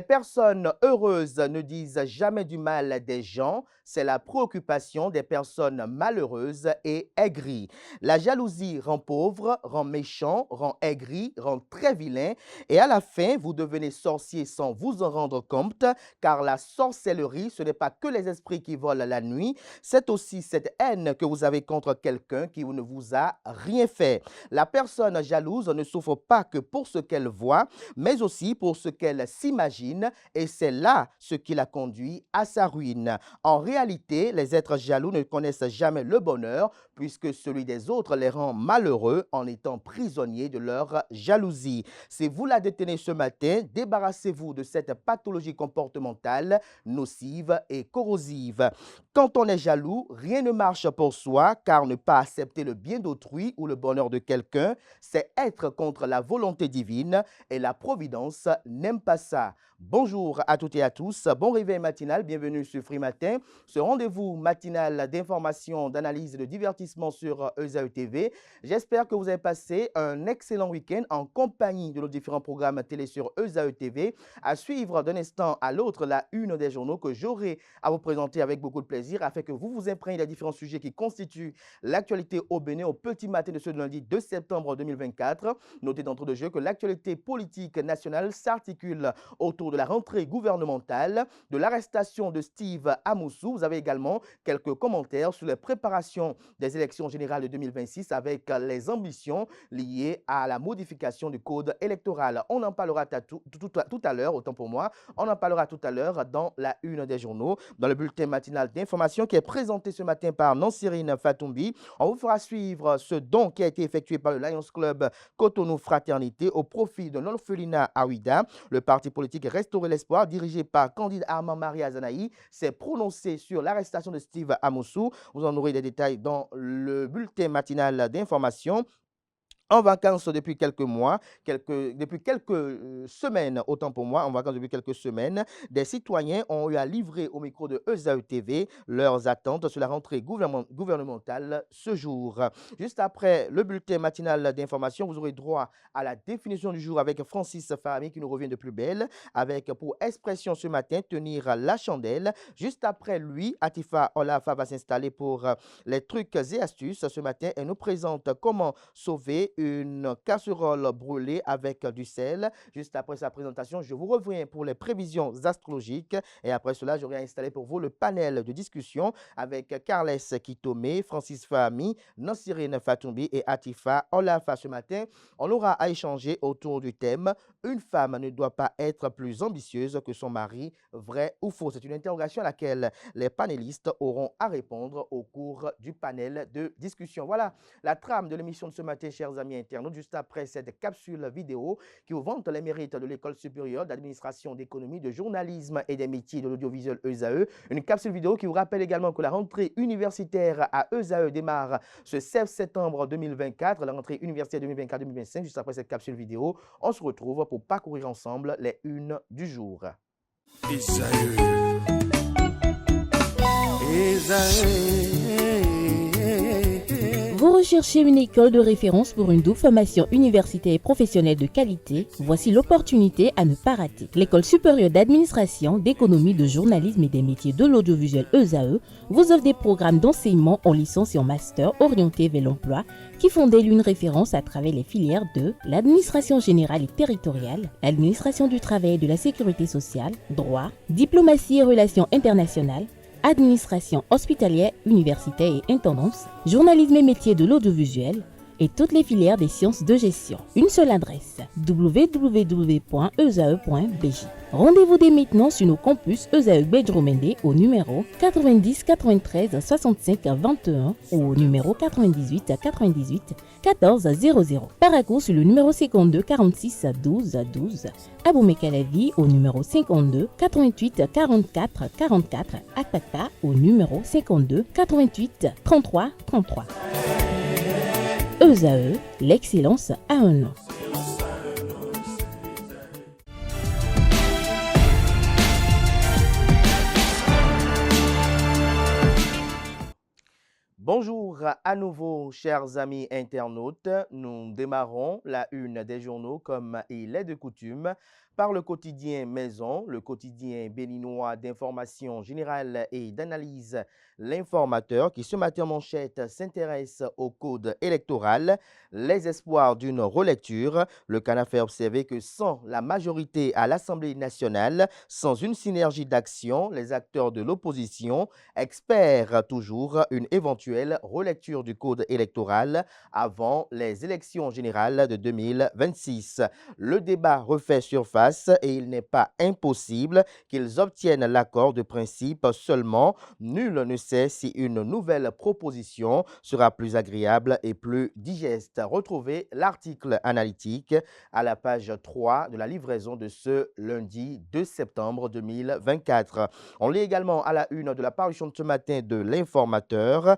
Les personnes heureuses ne disent jamais du mal des gens, c'est la préoccupation des personnes malheureuses et aigries. La jalousie rend pauvre, rend méchant, rend aigri, rend très vilain, et à la fin, vous devenez sorcier sans vous en rendre compte, car la sorcellerie, ce n'est pas que les esprits qui volent la nuit, c'est aussi cette haine que vous avez contre quelqu'un qui ne vous a rien fait. La personne jalouse ne souffre pas que pour ce qu'elle voit, mais aussi pour ce qu'elle s'imagine, et c'est là ce qui la conduit à sa ruine. En réalité, les êtres jaloux ne connaissent jamais le bonheur, puisque celui des autres les rend malheureux en étant prisonniers de leur jalousie. Si vous la détenez ce matin, débarrassez-vous de cette pathologie comportementale nocive et corrosive. Quand on est jaloux, rien ne marche pour soi, car ne pas accepter le bien d'autrui ou le bonheur de quelqu'un, c'est être contre la volonté divine, et la providence n'aime pas ça. Bonjour à toutes et à tous, bon réveil matinal, bienvenue sur Free Matin, ce rendez-vous matinal d'information, d'analyse et de divertissement sur ESAE TV. J'espère que vous avez passé un excellent week-end en compagnie de nos différents programmes télé sur ESAE TV. À suivre d'un instant à l'autre la une des journaux que j'aurai à vous présenter avec beaucoup de plaisir afin que vous vous imprégniez des différents sujets qui constituent l'actualité au Bénin au petit matin de ce lundi 2 septembre 2024. Notez d'entrée de jeu que l'actualité politique nationale s'articule autour de la rentrée gouvernementale, de l'arrestation de Steve Amoussou. Vous avez également quelques commentaires sur les préparations des élections générales de 2026 avec les ambitions liées à la modification du code électoral. On en parlera tout à l'heure, autant pour moi, on en parlera tout à l'heure dans la une des journaux, dans le bulletin matinal d'information qui est présenté ce matin par Nansirine Fatoumbi. On vous fera suivre ce don qui a été effectué par le Lions Club Cotonou Fraternité au profit de l'orphelinat Aouida. Le parti politique Restaurer l'Espoir, dirigé par Candide Armand Marie Azanaï, s'est prononcé sur l'arrestation de Steve Amoussou. Vous en aurez des détails dans le bulletin matinal d'information. En vacances depuis quelques mois, depuis quelques semaines, autant pour moi, en vacances depuis quelques semaines, des citoyens ont eu à livrer au micro de ESAE TV leurs attentes sur la rentrée gouvernementale ce jour. Juste après le bulletin matinal d'information, vous aurez droit à la définition du jour avec Francis Farami qui nous revient de plus belle, avec pour expression ce matin tenir la chandelle. Juste après lui, Atifa Olafa va s'installer pour les trucs et astuces ce matin et nous présente comment sauver une casserole brûlée avec du sel. Juste après sa présentation, je vous reviens pour les prévisions astrologiques et après cela, j'aurai installé pour vous le panel de discussion avec Carles Kitome, Francis Fahmi, Nansirine Fatoumbi et Atifa Olafa ce matin. On aura à échanger autour du thème « Une femme ne doit pas être plus ambitieuse que son mari, vrai ou faux ?» C'est une interrogation à laquelle les panélistes auront à répondre au cours du panel de discussion. Voilà la trame de l'émission de ce matin, chers amis internautes, juste après cette capsule vidéo qui vous vante les mérites de l'École supérieure d'administration, d'économie, de journalisme et des métiers de l'audiovisuel ESAE. Une capsule vidéo qui vous rappelle également que la rentrée universitaire à ESAE démarre ce 16 septembre 2024, la rentrée universitaire 2024-2025. Juste après cette capsule vidéo, on se retrouve pour parcourir ensemble les unes du jour. ESAE. Vous recherchez une école de référence pour une double formation universitaire et professionnelle de qualité? Voici l'opportunité à ne pas rater. L'École supérieure d'administration, d'économie, de journalisme et des métiers de l'audiovisuel ESAE vous offre des programmes d'enseignement en licence et en master orientés vers l'emploi qui font d'elle une référence à travers les filières de l'administration générale et territoriale, l'administration du travail et de la sécurité sociale, droit, diplomatie et relations internationales, administration hospitalière, universitaire et intendance, journalisme et métiers de l'audiovisuel et toutes les filières des sciences de gestion. Une seule adresse, www.esae.bj. Rendez-vous dès maintenant sur nos campus ESAE Bedromende au numéro 90 93 65 21 ou au numéro 98 98 14 00. Paracourt sur le numéro 52 46 12 12. Aboumé-Calavi au numéro 52 88 44 44. Akpaka au numéro 52 88 33 33. ESAE, l'excellence a un nom. Bonjour à nouveau, chers amis internautes. Nous démarrons la une des journaux comme il est de coutume par le quotidien Maison, le quotidien béninois d'information générale et d'analyse, l'informateur qui ce matin en manchette s'intéresse au code électoral, les espoirs d'une relecture. Le Canard fait observer que sans la majorité à l'Assemblée nationale, sans une synergie d'action, les acteurs de l'opposition espèrent toujours une éventuelle relecture du code électoral avant les élections générales de 2026. Le débat refait surface et il n'est pas impossible qu'ils obtiennent l'accord de principe seulement. Nul ne sait si une nouvelle proposition sera plus agréable et plus digeste. Retrouvez l'article analytique à la page 3 de la livraison de ce lundi 2 septembre 2024. On lit également à la une de la parution de ce matin de l'Informateur.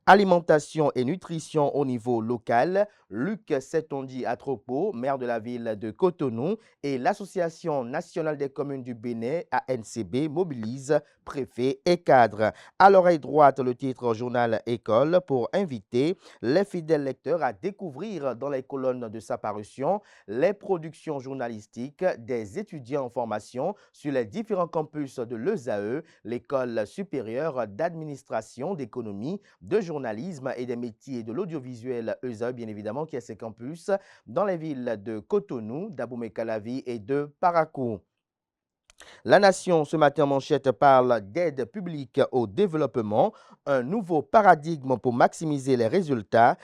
Alimentation et nutrition au niveau local, Luc Setondi Atropo, maire de la ville de Cotonou, et l'Association nationale des communes du Bénin, ANCB, mobilisent préfets et cadres. À l'oreille droite, le titre Journal École pour inviter les fidèles lecteurs à découvrir dans les colonnes de sa parution les productions journalistiques des étudiants en formation sur les différents campus de l'ESAE, l'École supérieure d'administration, d'économie, de journalisme et des métiers de l'audiovisuel ESAE, bien évidemment, qui a ses campus dans les villes de Cotonou, d'Abomey-Calavi et de Parakou. La Nation, ce matin en manchette, parle d'aide publique au développement, un nouveau paradigme pour maximiser les résultats.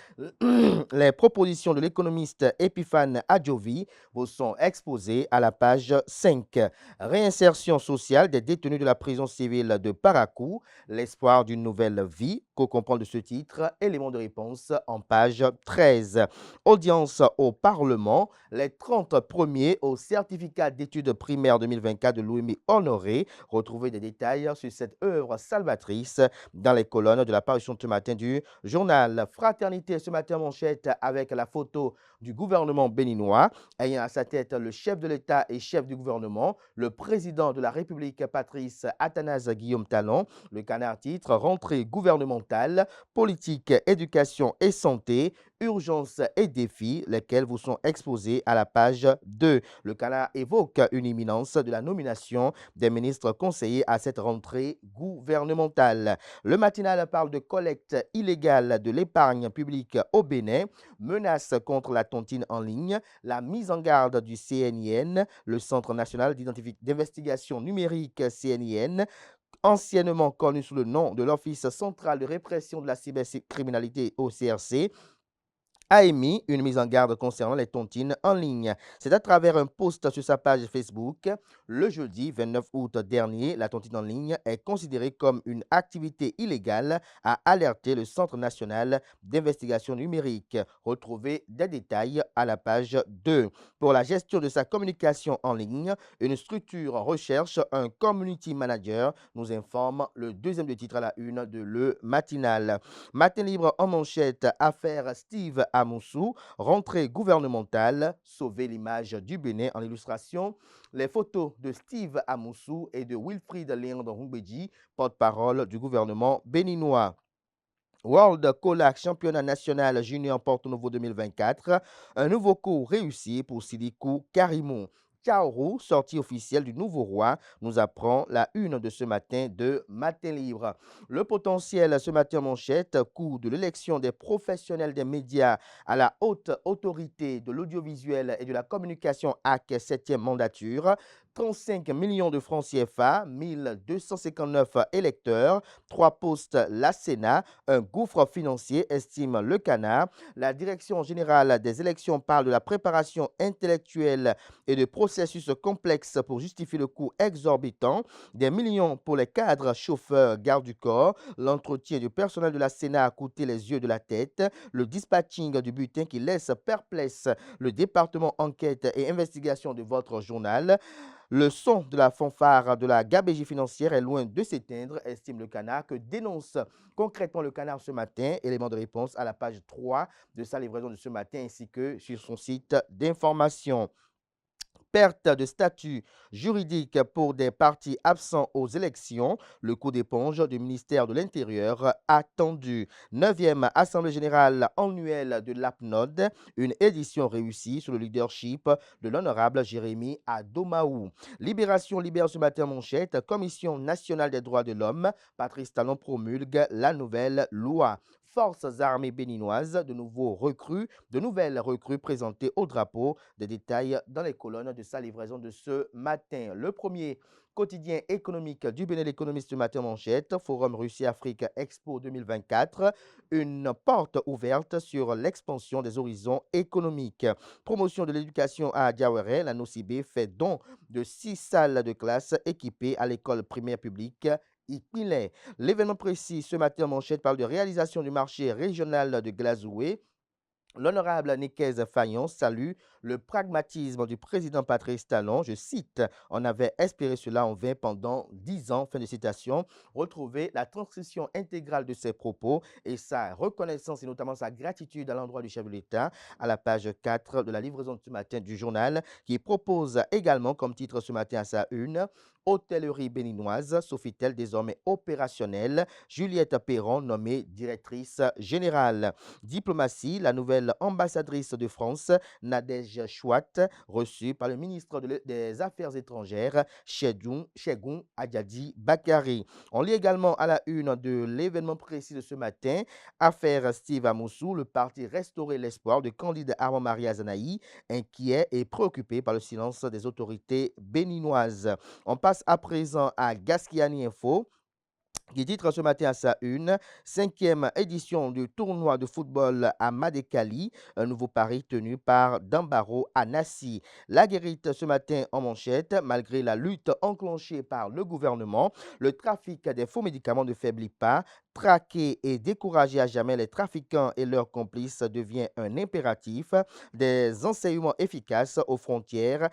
Les propositions de l'économiste Epiphane Adjovi vous sont exposées à la page 5. Réinsertion sociale des détenus de la prison civile de Parakou, l'espoir d'une nouvelle vie, qu'on comprend de ce titre, élément de réponse en page 13. Audience au Parlement, les 30 premiers au certificat d'études primaires 2024 de Louis Honoré. Retrouvez des détails sur cette œuvre salvatrice dans les colonnes de la parution de ce matin du journal Fraternité. Ce matin, manchette avec la photo du gouvernement béninois, ayant à sa tête le chef de l'État et chef du gouvernement, le président de la République, Patrice Athanase Guillaume Talon. Le Canard titre Rentrée gouvernementale, politique, éducation et santé, urgences et défis, lesquels vous sont exposés à la page 2. Le Canard évoque une imminence de la nomination des ministres conseillers à cette rentrée gouvernementale. Le matinal parle de collecte illégale de l'épargne publique au Bénin, menace contre la tontine en ligne, la mise en garde du CNIN, le Centre national d'investigation numérique CNIN, anciennement connu sous le nom de l'Office central de répression de la cybercriminalité au CRC, a émis une mise en garde concernant les tontines en ligne. C'est à travers un post sur sa page Facebook. Le jeudi 29 août dernier, la tontine en ligne est considérée comme une activité illégale, a alerté le Centre national d'investigation numérique. Retrouvez des détails à la page 2. Pour la gestion de sa communication en ligne, une structure recherche un community manager, nous informe le deuxième de titre à la une de Le Matinal. Matin libre en manchette, affaire Steve Amoussou, rentrée gouvernementale, sauver l'image du Bénin en illustration. Les photos de Steve Amoussou et de Wilfried Léandre Humbeji, porte-parole du gouvernement béninois. World Colac Championnat national junior Porto Novo 2024, un nouveau coup réussi pour Sidikou Karimou. Kaoru, sortie officielle du nouveau roi, nous apprend la une de ce matin de Matin Libre. Le potentiel ce matin manchette, coup de l'élection des professionnels des médias à la haute autorité de l'audiovisuel et de la communication AC 7e mandature. 35 millions de francs CFA, 1259 électeurs, 3 postes la Sénat, un gouffre financier, estime le Canard. La Direction générale des élections parle de la préparation intellectuelle et de processus complexes pour justifier le coût exorbitant, des millions pour les cadres, chauffeurs, gardes du corps, l'entretien du personnel de la Sénat a coûté les yeux de la tête, le dispatching du bulletin qui laisse perplexe le département enquête et investigation de votre journal. Le son de la fanfare de la gabégie financière est loin de s'éteindre, estime le Canard, que dénonce concrètement le Canard ce matin. Élément de réponse à la page 3 de sa livraison de ce matin ainsi que sur son site d'information. Perte de statut juridique pour des partis absents aux élections. Le coup d'éponge du ministère de l'Intérieur attendu. 9e Assemblée générale annuelle de l'APNOD. Une édition réussie sous le leadership de l'honorable Jérémy Adomaou. Libération libère ce matin manchette. Commission nationale des droits de l'homme. Patrice Talon promulgue la nouvelle loi. Forces armées béninoises, de nouvelles recrues présentées au drapeau. Des détails dans les colonnes de sa livraison de ce matin. Le premier quotidien économique du Bénin, l'économiste matin manchette, Forum Russie-Afrique Expo 2024, une porte ouverte sur l'expansion des horizons économiques. Promotion de l'éducation à Diawere, la NOCIB fait don de 6 salles de classe équipées à l'école primaire publique Ipilé. L'événement précis ce matin en manchette parle de réalisation du marché régional de Glazoué. L'honorable Nekez Fayon salue le pragmatisme du président Patrice Talon. Je cite, on avait espéré cela en vain pendant 10 ans. Fin de citation. Retrouvez la transcription intégrale de ses propos et sa reconnaissance et notamment sa gratitude à l'endroit du chef de l'État à la page 4 de la livraison de ce matin du journal qui propose également comme titre ce matin à sa une hôtellerie béninoise, Sofitel désormais opérationnelle, Juliette Perron nommée directrice générale. Diplomatie, la nouvelle ambassadrice de France, Nadège Chouat, reçue par le ministre des Affaires étrangères, Chegoun Adjadi Bakari. On lit également à la une de l'événement précis de ce matin, affaire Steve Amoussou, le parti Restaurer l'espoir de Candide Armand-Marie Azanaï, inquiet et préoccupé par le silence des autorités béninoises. On passe à présent à Gaskiani Info, qui titre ce matin à sa une, 5e édition du tournoi de football à Madekali, un nouveau pari tenu par Dambaro Anassi. La guérite ce matin en manchette, malgré la lutte enclenchée par le gouvernement, le trafic des faux médicaments ne faiblit pas. Traquer et décourager à jamais les trafiquants et leurs complices devient un impératif. Des renseignements efficaces aux frontières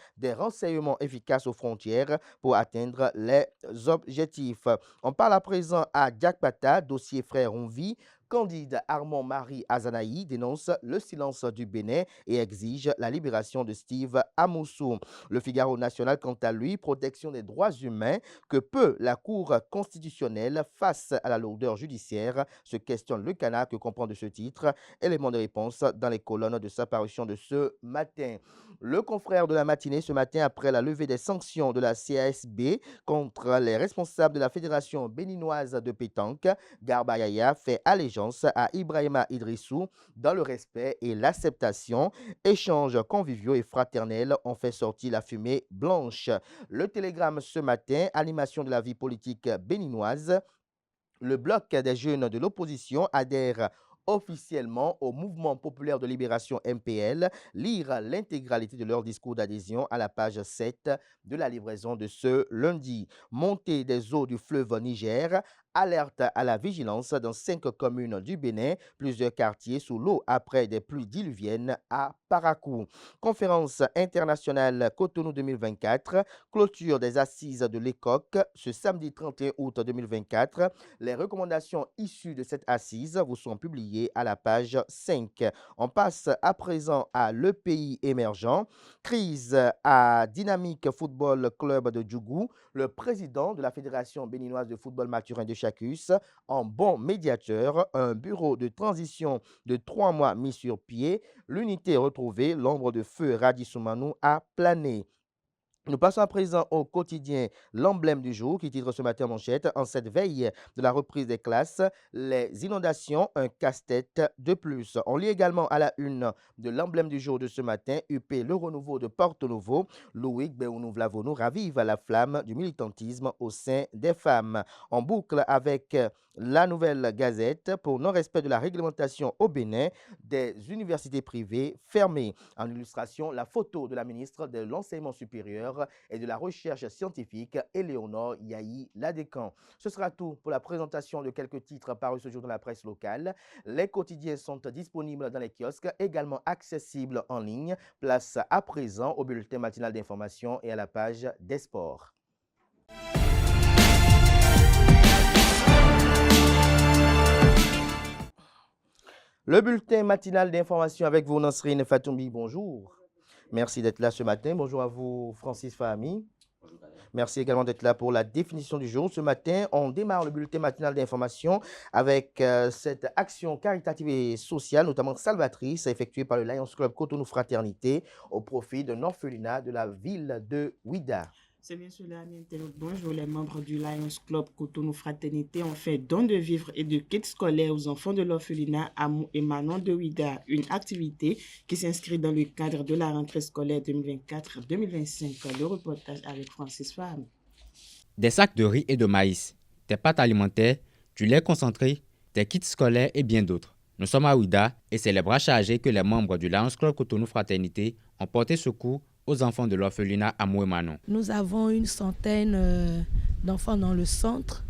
pour atteindre les objectifs. On parle à présent à Diakpata, dossier frère Onvi. Candide Armand-Marie Azanaï dénonce le silence du Bénin et exige la libération de Steve Amoussou. Le Figaro national, quant à lui, protection des droits humains, que peut la Cour constitutionnelle face à la lourdeur judiciaire, se questionne le Canard que comprend de ce titre. Élément de réponse dans les colonnes de sa parution de ce matin. Le confrère de la matinée ce matin, après la levée des sanctions de la CASB contre les responsables de la Fédération béninoise de pétanque, Garba Yaya fait allégeance à Ibrahima Idrissou dans le respect et l'acceptation. Échanges conviviaux et fraternels ont fait sortir la fumée blanche. Le Télégramme ce matin, animation de la vie politique béninoise. Le bloc des jeunes de l'opposition adhère officiellement au Mouvement populaire de libération MPL. Lire l'intégralité de leur discours d'adhésion à la page 7 de la livraison de ce lundi. Montée des eaux du fleuve Niger. Alerte à la vigilance dans 5 communes du Bénin, plusieurs quartiers sous l'eau après des pluies diluviennes à Parakou. Conférence internationale Cotonou 2024, clôture des assises de l'ECOC ce samedi 31 août 2024. Les recommandations issues de cette assise vous sont publiées à la page 5. On passe à présent à Le Pays émergent. Crise à Dynamique Football Club de Djougou. Le président de la Fédération béninoise de football Mathurin de Chacus, en bon médiateur, un bureau de transition de 3 mois mis sur pied, l'unité retrouvée, l'ombre de feu Radi Soumanou a plané. Nous passons à présent au quotidien L'Emblème du jour qui titre ce matin en manchette. En cette veille de la reprise des classes, les inondations, un casse-tête de plus. On lit également à la une de L'Emblème du jour de ce matin, UP Le Renouveau de Porto Novo. Loïc Béounou-Vlavonou ravive la flamme du militantisme au sein des femmes. En boucle avec la Nouvelle Gazette pour non-respect de la réglementation au Bénin, des universités privées fermées. En illustration, la photo de la ministre de l'Enseignement supérieur et de la recherche scientifique, Éléonore Yahi Ladécan. Ce sera tout pour la présentation de quelques titres parus ce jour dans la presse locale. Les quotidiens sont disponibles dans les kiosques, également accessibles en ligne. Place à présent au bulletin matinal d'information et à la page des sports. Le bulletin matinal d'information avec vous, Nasrine Fatoumbi, bonjour. Merci d'être là ce matin. Bonjour à vous, Francis Fahmi. Merci également d'être là pour la définition du jour. Ce matin, on démarre le bulletin matinal d'information avec cette action caritative et sociale, notamment salvatrice, effectuée par le Lions Club Cotonou Fraternité au profit d'un orphelinat de la ville de Ouida. C'est bien cela, ami internaute. Bonjour, les membres du Lions Club Cotonou Fraternité ont fait don de vivres et de kits scolaires aux enfants de l'orphelinat Amou et Manon de Ouida, une activité qui s'inscrit dans le cadre de la rentrée scolaire 2024-2025. Le reportage avec Francis Fahmi. Des sacs de riz et de maïs, des pâtes alimentaires, du lait concentré, des kits scolaires et bien d'autres. Nous sommes à Ouida et c'est les bras chargés que les membres du Lions Club Cotonou Fraternité ont porté secours aux enfants de l'orphelinat Amou et Manon. Nous avons une centaine d'enfants dans le centre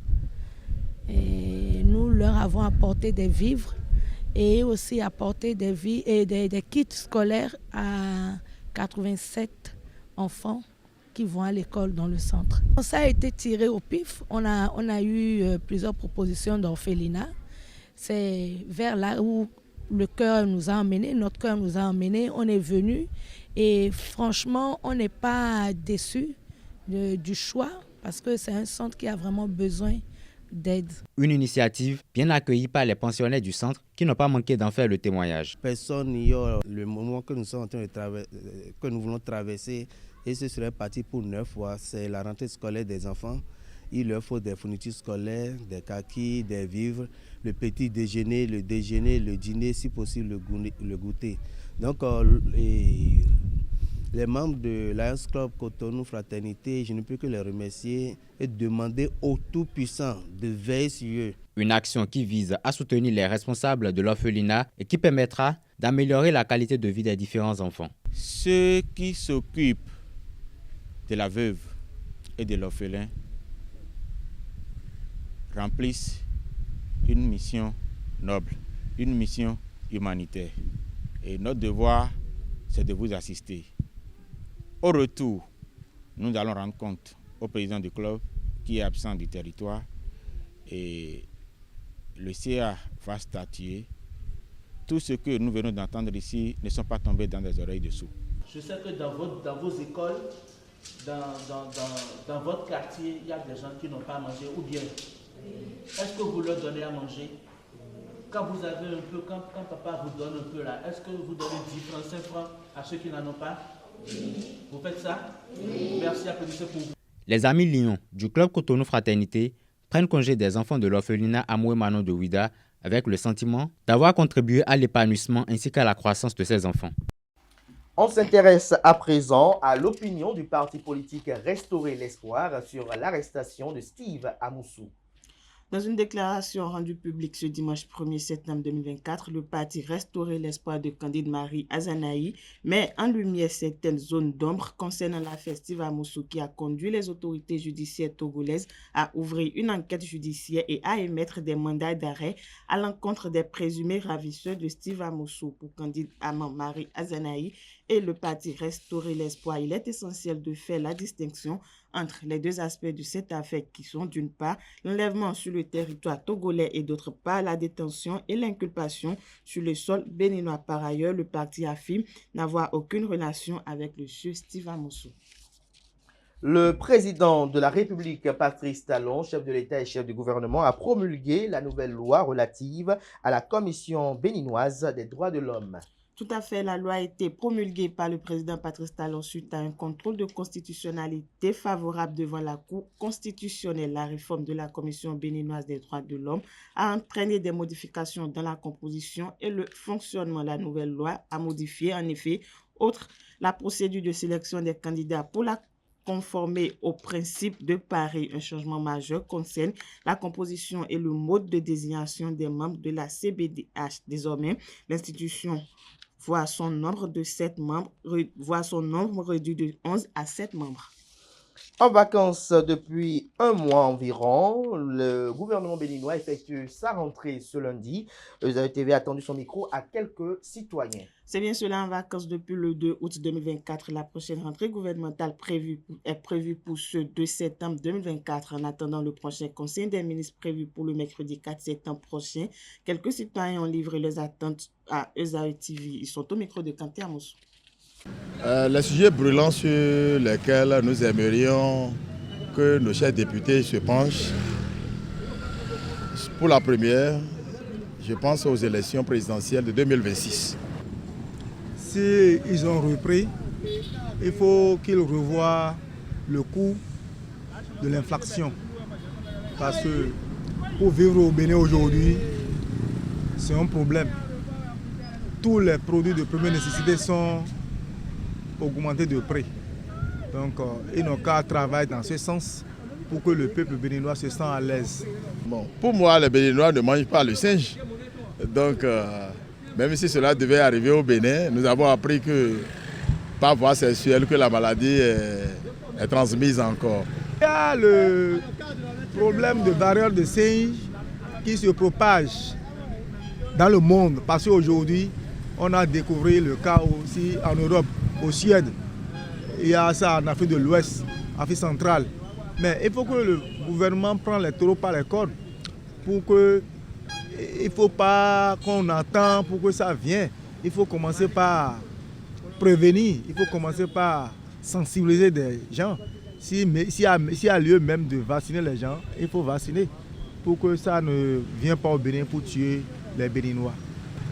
et nous leur avons apporté des vivres et aussi apporté des kits scolaires à 87 enfants qui vont à l'école dans le centre. Ça a été tiré au pif. On a eu plusieurs propositions d'orphelinat. C'est vers là où le cœur nous a emmenés, notre cœur nous a emmenés. On est venu et franchement, on n'est pas déçus du choix parce que c'est un centre qui a vraiment besoin d'aide. Une initiative bien accueillie par les pensionnaires du centre qui n'ont pas manqué d'en faire le témoignage. Personne n'ignore le moment que nous sommes en train de que nous voulons traverser et ce serait parti pour 9 mois. C'est la rentrée scolaire des enfants. Il leur faut des fournitures scolaires, des kakis, des vivres, le petit déjeuner, le dîner, si possible le goûter. Donc les membres de Lions Club Cotonou Fraternité, je ne peux que les remercier et demander au Tout-Puissant de veiller sur eux. Une action qui vise à soutenir les responsables de l'orphelinat et qui permettra d'améliorer la qualité de vie des différents enfants. Ceux qui s'occupent de la veuve et de l'orphelin remplissent une mission noble, une mission humanitaire. Et notre devoir, c'est de vous assister. Au retour, nous allons rendre compte au président du club qui est absent du territoire et le CA va statuer. Tout ce que nous venons d'entendre ici ne sont pas tombés dans des oreilles de sourds. Je sais que dans vos écoles, dans votre quartier, il y a des gens qui n'ont pas mangé ou bien est-ce que vous leur donnez à manger? Quand vous avez un peu, quand papa vous donne un peu là, est-ce que vous donnez 10 francs, 5 francs à ceux qui n'en ont pas? Vous faites ça? Merci, applaudissez pour vous. Les amis Lions du club Cotonou Fraternité prennent congé des enfants de l'orphelinat Amou et Manon de Ouida avec le sentiment d'avoir contribué à l'épanouissement ainsi qu'à la croissance de ces enfants. On s'intéresse à présent à l'opinion du parti politique Restaurer l'Espoir sur l'arrestation de Steve Amoussou. Dans une déclaration rendue publique ce dimanche 1er septembre 2024, le parti Restaurer l'espoir de Candide Marie Azanaï met en lumière certaines zones d'ombre concernant l'affaire Steve Amoussou qui a conduit les autorités judiciaires togolaises à ouvrir une enquête judiciaire et à émettre des mandats d'arrêt à l'encontre des présumés ravisseurs de Steve Amoussou. Pour Candide Marie Azanaï et le parti Restaurer l'espoir, il est essentiel de faire la distinction entre les deux aspects de cette affaire qui sont d'une part l'enlèvement sur le territoire togolais et d'autre part la détention et l'inculpation sur le sol béninois. Par ailleurs, le parti affirme n'avoir aucune relation avec le monsieur Steve Amoussou. Le président de la République, Patrice Talon, chef de l'État et chef du gouvernement, a promulgué la nouvelle loi relative à la Commission béninoise des droits de l'homme. Tout à fait, la loi a été promulguée par le président Patrice Talon suite à un contrôle de constitutionnalité favorable devant la Cour constitutionnelle. La réforme de la Commission béninoise des droits de l'homme a entraîné des modifications dans la composition et le fonctionnement. La nouvelle loi a modifié en effet, outre la procédure de sélection des candidats pour la conformer au principe de Paris. Un changement majeur concerne la composition et le mode de désignation des membres de la CBDH. Désormais, l'institution voit son nombre réduit de 11 à 7 membres. En vacances depuis un mois environ, le gouvernement béninois effectue sa rentrée ce lundi. ESAE TV a tendu son micro à quelques citoyens. C'est bien cela, en vacances depuis le 2 août 2024. La prochaine rentrée gouvernementale est prévue pour ce 2 septembre 2024. En attendant le prochain conseil des ministres prévu pour le mercredi 4 septembre prochain, quelques citoyens ont livré leurs attentes à ESAE TV. Ils sont au micro de Kanté Amoussou. Les sujets brûlants sur lesquels nous aimerions que nos chers députés se penchent. Pour la première, je pense aux élections présidentielles de 2026. Si ils ont repris, il faut qu'ils revoient le coût de l'inflation. Parce que pour vivre au Bénin aujourd'hui, c'est un problème. Tous les produits de première nécessité sont augmentés de prix. Donc, ils n'ont qu'à travailler dans ce sens pour que le peuple béninois se sente à l'aise. Bon, pour moi, les Béninois ne mangent pas le singe. Donc, même si cela devait arriver au Bénin, nous avons appris que par voie sexuelle que la maladie est transmise encore. Il y a le problème de variole de singe qui se propage dans le monde parce qu'aujourd'hui, on a découvert le cas aussi en Europe, au Suède. Il y a ça en Afrique de l'Ouest, Afrique centrale. Mais il faut que le gouvernement prenne les taureaux par les cornes pour que... Il ne faut pas qu'on attend pour que ça vienne. Il faut commencer par prévenir, il faut commencer par sensibiliser des gens. S'il y a lieu même de vacciner les gens, il faut vacciner pour que ça ne vienne pas au Bénin pour tuer les Béninois.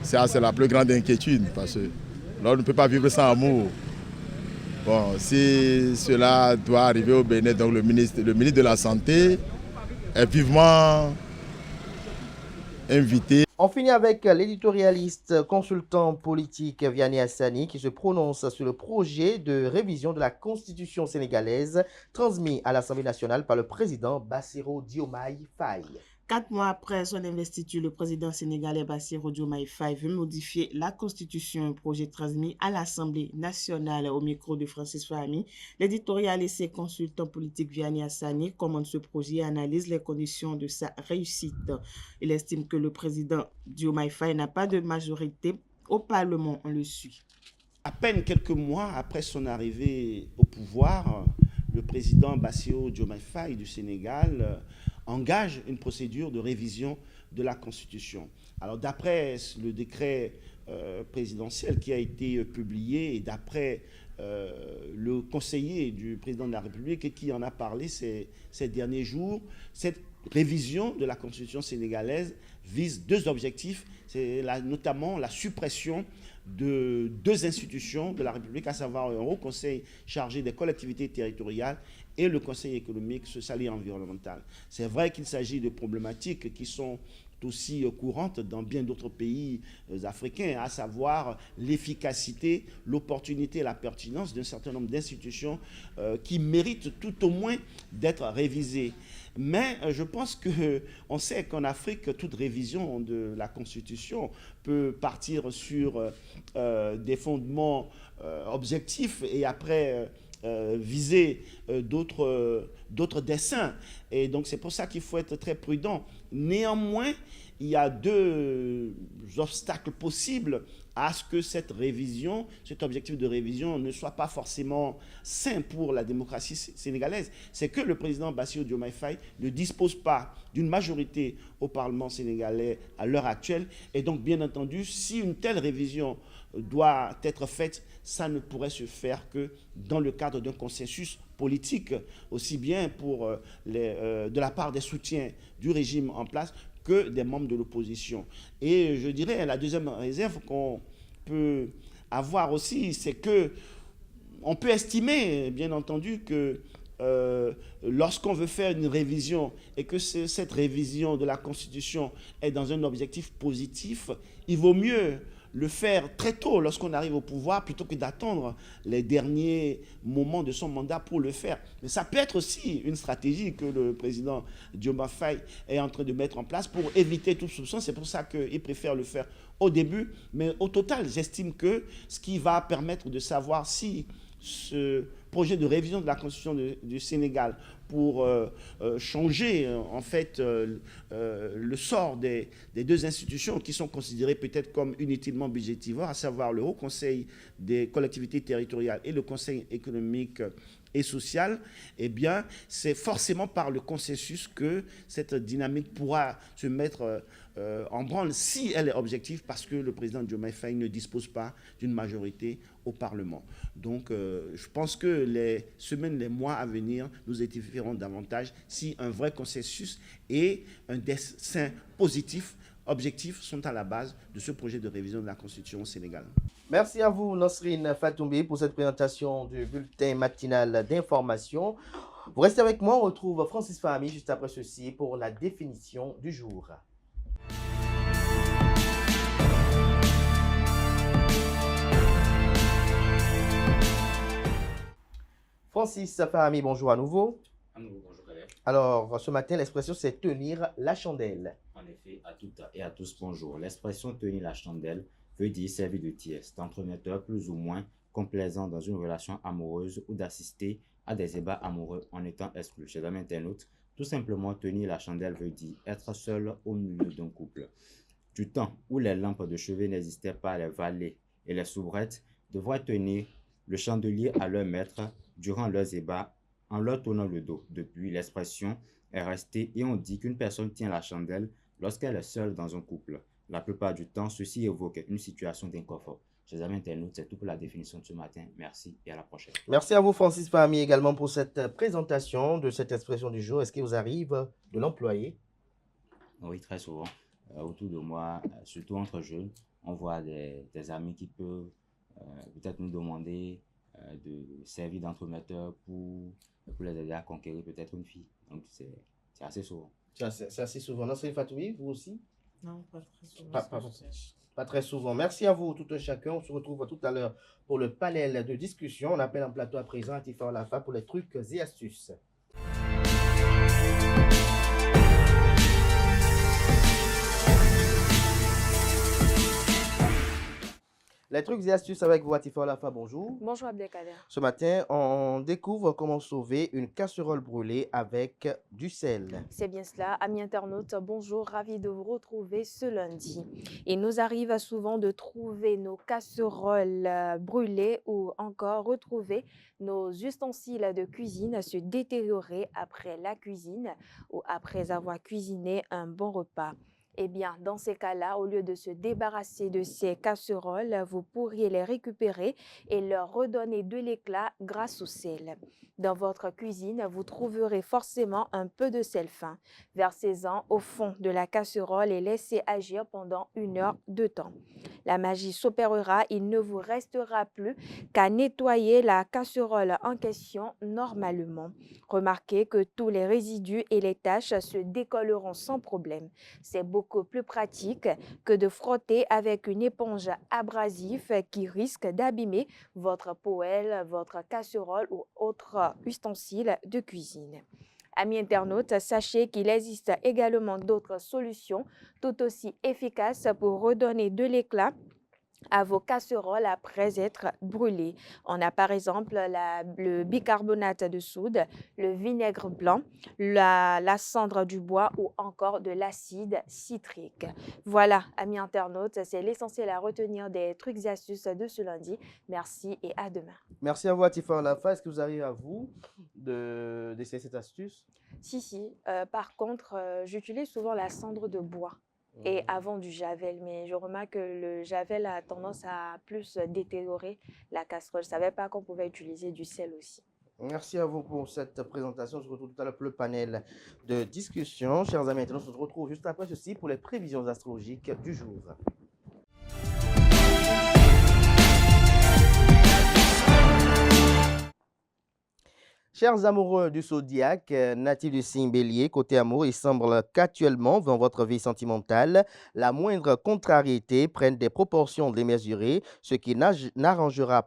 Ça, c'est la plus grande inquiétude parce que là, on ne peut pas vivre sans amour. Bon, si cela doit arriver au Bénin, donc le ministre de la Santé est vivement invité. On finit avec l'éditorialiste consultant politique Vianney Hassani qui se prononce sur le projet de révision de la Constitution sénégalaise transmis à l'Assemblée nationale par le président Bassirou Diomaye Faye. 4 mois après son investiture, le président sénégalais Bassirou Diomaye Faye veut modifier la Constitution, un projet transmis à l'Assemblée nationale. Au micro de Francis Fahmi, l'éditorialiste et consultant politique Vianney Hassani commande ce projet et analyse les conditions de sa réussite. Il estime que le président Diomaye Faye n'a pas de majorité au Parlement, on le suit. À peine quelques mois après son arrivée au pouvoir, le président Bassirou Diomaye Faye du Sénégal engage une procédure de révision de la Constitution. Alors d'après le décret présidentiel qui a été publié et d'après le conseiller du président de la République et qui en a parlé ces derniers jours, cette révision de la Constitution sénégalaise vise 2 objectifs, c'est notamment la suppression de 2 institutions de la République, à savoir un haut conseil chargé des collectivités territoriales et le conseil économique, social et environnemental. C'est vrai qu'il s'agit de problématiques qui sont aussi courantes dans bien d'autres pays africains, à savoir l'efficacité, l'opportunité et la pertinence d'un certain nombre d'institutions qui méritent tout au moins d'être révisées. Mais je pense qu'on sait qu'en Afrique, toute révision de la Constitution peut partir sur des fondements objectifs et après viser d'autres desseins. Et donc c'est pour ça qu'il faut être très prudent. Néanmoins, il y a 2 obstacles possibles à ce que cette révision, cet objectif de révision ne soit pas forcément sain pour la démocratie sénégalaise. C'est que le président Bassirou Diomaye Faye ne dispose pas d'une majorité au Parlement sénégalais à l'heure actuelle. Et donc, bien entendu, si une telle révision doit être faite, ça ne pourrait se faire que dans le cadre d'un consensus politique, aussi bien de la part des soutiens du régime en place que des membres de l'opposition. Et je dirais, la deuxième réserve qu'on peut avoir aussi, c'est que on peut estimer, bien entendu, que lorsqu'on veut faire une révision et que cette révision de la Constitution est dans un objectif positif, il vaut mieux le faire très tôt lorsqu'on arrive au pouvoir plutôt que d'attendre les derniers moments de son mandat pour le faire. Mais ça peut être aussi une stratégie que le président Diomaye Faye est en train de mettre en place pour éviter tout soupçon. C'est pour ça qu'il préfère le faire au début. Mais au total, j'estime que ce qui va permettre de savoir si ce projet de révision de la Constitution du Sénégal pour changer en fait le sort des 2 institutions qui sont considérées peut-être comme inutilement budgétivores, à savoir le Haut Conseil des collectivités territoriales et le Conseil économique et sociale, eh bien, c'est forcément par le consensus que cette dynamique pourra se mettre en branle si elle est objective, parce que le président Diomaye Faye ne dispose pas d'une majorité au Parlement. Donc, je pense que les semaines, les mois à venir nous édifieront davantage si un vrai consensus et un dessein positif, objectifs sont à la base de ce projet de révision de la Constitution au Sénégal. Merci à vous, Nosrine Fatoumbi, pour cette présentation du bulletin matinal d'information. Vous restez avec moi, on retrouve Francis Fahmi juste après ceci pour la définition du jour. Francis Fahmi, bonjour à nouveau. Bonjour, Calais. Alors, ce matin, l'expression c'est tenir la chandelle. En effet, à toutes et à tous, bonjour. L'expression tenir la chandelle veut dire servir de tiers, d'entremetteur plus ou moins complaisant dans une relation amoureuse ou d'assister à des ébats amoureux en étant exclu. Chez les internautes, tout simplement tenir la chandelle veut dire être seul au milieu d'un couple. Du temps où les lampes de chevet n'existaient pas, les valets et les soubrettes devraient tenir le chandelier à leur maître durant leurs ébats en leur tournant le dos. Depuis, l'expression est restée et on dit qu'une personne tient la chandelle lorsqu'elle est seule dans un couple. La plupart du temps, ceci évoque une situation d'inconfort. Chers amis internautes, c'est tout pour la définition de ce matin. Merci et à la prochaine. Merci à vous, Francis Fahmi, également pour cette présentation de cette expression du jour. Est-ce qu'il vous arrive de l'employer? Oui, très souvent. Autour de moi, surtout entre jeunes, on voit des amis qui peuvent peut-être nous demander de servir d'entremetteur pour les aider à conquérir peut-être une fille. Donc, c'est assez souvent. C'est assez souvent. Nosrine Fatoumbi, vous aussi? Non, pas très souvent. Pas très souvent. Merci à vous, tout un chacun. On se retrouve tout à l'heure pour le panel de discussion. On appelle en plateau à présent Atifa Olafa pour les trucs et astuces. Les trucs et astuces avec vous, Atifa Olafa, bonjour. Bonjour Abdelkader. Ce matin, on découvre comment sauver une casserole brûlée avec du sel. C'est bien cela. Amis internautes, bonjour, ravi de vous retrouver ce lundi. Il nous arrive souvent de trouver nos casseroles brûlées ou encore retrouver nos ustensiles de cuisine se détériorer après la cuisine ou après avoir cuisiné un bon repas. Eh bien, dans ces cas-là, au lieu de se débarrasser de ces casseroles, vous pourriez les récupérer et leur redonner de l'éclat grâce au sel. Dans votre cuisine, vous trouverez forcément un peu de sel fin. Versez-en au fond de la casserole et laissez agir pendant 1 heure de temps. La magie s'opérera, il ne vous restera plus qu'à nettoyer la casserole en question normalement. Remarquez que tous les résidus et les taches se décolleront sans problème. C'est beaucoup plus pratique que de frotter avec une éponge abrasive qui risque d'abîmer votre poêle, votre casserole ou autre ustensile de cuisine. Amis internautes, sachez qu'il existe également d'autres solutions tout aussi efficaces pour redonner de l'éclat à vos casseroles après être brûlées. On a par exemple le bicarbonate de soude, le vinaigre blanc, la cendre du bois ou encore de l'acide citrique. Voilà, amis internautes, c'est l'essentiel à retenir des trucs et astuces de ce lundi. Merci et à demain. Merci à vous, Atifa Olafa. Est-ce que vous arrivez à vous d'essayer cette astuce? Si. Par contre, j'utilise souvent la cendre de bois et avant du javel, mais je remarque que le javel a tendance à plus détériorer la casserole. Je ne savais pas qu'on pouvait utiliser du sel aussi. Merci à vous pour cette présentation. On se retrouve tout à l'heure pour le panel de discussion. Chers amis internautes, on se retrouve juste après ceci pour les prévisions astrologiques du jour. Chers amoureux du zodiaque, natifs du signe bélier, côté amour, il semble qu'actuellement, dans votre vie sentimentale, la moindre contrariété prenne des proportions démesurées, ce qui n'arrangera